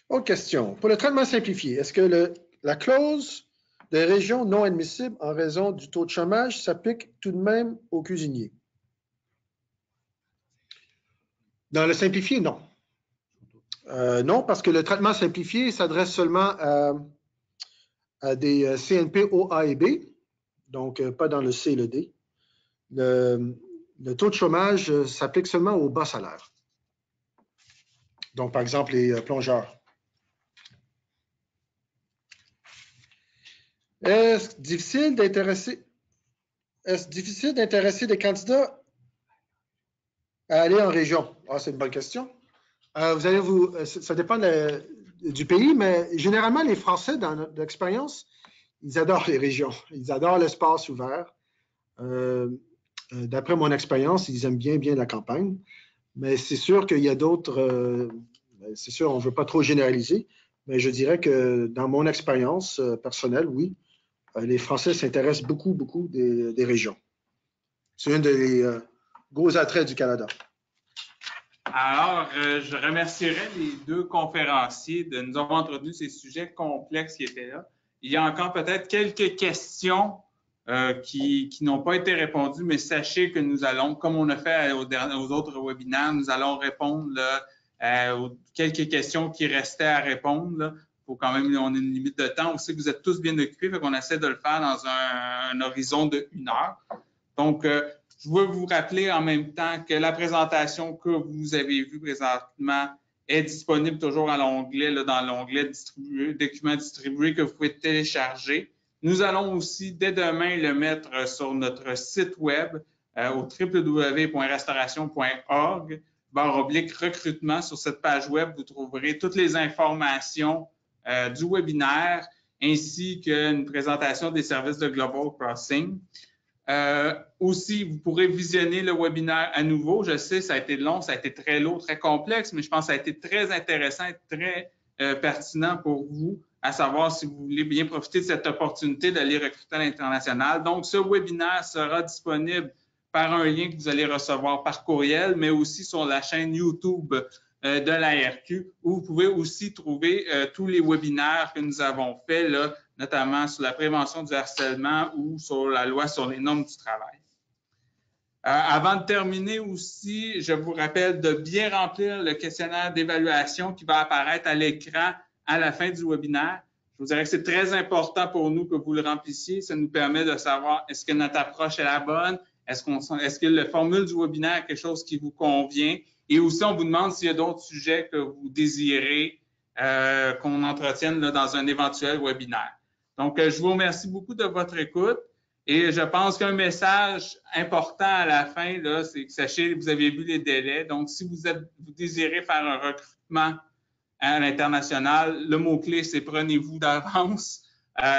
Autre question. Pour le traitement simplifié, est-ce que la clause de région non admissible en raison du taux de chômage s'applique tout de même aux cuisiniers? Dans le simplifié, non. Non, parce que le traitement simplifié s'adresse seulement à des CNP O, A et B, donc pas dans le C et le D. Le taux de chômage s'applique seulement aux bas salaires. Donc, par exemple, les plongeurs. Est-ce difficile d'intéresser des candidats à aller en région? Ah, c'est une bonne question. Ça dépend du pays, mais généralement, les Français, dans notre expérience, ils adorent les régions. Ils adorent l'espace ouvert. D'après mon expérience, ils aiment bien la campagne. Mais c'est sûr qu'il y a d'autres... c'est sûr, on ne veut pas trop généraliser. Mais je dirais que dans mon expérience personnelle, oui, les Français s'intéressent beaucoup, beaucoup des régions. C'est un des gros attraits du Canada. Alors, je remercierais les deux conférenciers de nous avoir introduit ces sujets complexes qui étaient là. Il y a encore peut-être quelques questions qui n'ont pas été répondues, mais sachez que nous allons, comme on a fait aux autres webinaires, nous allons répondre là, aux quelques questions qui restaient à répondre. Là. Faut quand même, on a une limite de temps. On sait que vous êtes tous bien occupés, fait qu'on essaie de le faire dans un horizon de 1 heure. Donc, je veux vous rappeler en même temps que la présentation que vous avez vue présentement est disponible toujours à l'onglet, dans l'onglet documents distribués que vous pouvez télécharger. Nous allons aussi, dès demain, le mettre sur notre site web au www.restauration.org/recrutement. Sur cette page web, vous trouverez toutes les informations du webinaire ainsi qu'une présentation des services de Global Crossing. Aussi, vous pourrez visionner le webinaire à nouveau. Je sais, ça a été long, ça a été très lourd, très complexe, mais je pense que ça a été très intéressant et très pertinent pour vous, à savoir si vous voulez bien profiter de cette opportunité d'aller recruter à l'international. Donc, ce webinaire sera disponible par un lien que vous allez recevoir par courriel, mais aussi sur la chaîne YouTube de l'ARQ, où vous pouvez aussi trouver tous les webinaires que nous avons faits, là, notamment sur la prévention du harcèlement ou sur la loi sur les normes du travail. Avant de terminer aussi, je vous rappelle de bien remplir le questionnaire d'évaluation qui va apparaître à l'écran à la fin du webinaire. Je vous dirais que c'est très important pour nous que vous le remplissiez. Ça nous permet de savoir est-ce que notre approche est la bonne, est-ce que la formule du webinaire est quelque chose qui vous convient. Et aussi, on vous demande s'il y a d'autres sujets que vous désirez qu'on entretienne là, dans un éventuel webinaire. Donc, je vous remercie beaucoup de votre écoute. Et je pense qu'un message important à la fin, là, c'est que sachez, vous avez vu les délais. Donc, si vous désirez faire un recrutement à l'international, le mot-clé, c'est prenez-vous d'avance.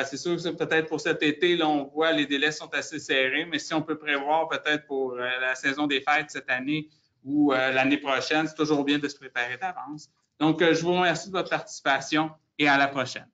C'est sûr que peut-être pour cet été, là, on voit les délais sont assez serrés, mais si on peut prévoir peut-être pour la saison des fêtes cette année ou l'année prochaine, c'est toujours bien de se préparer d'avance. Donc, je vous remercie de votre participation et à la prochaine.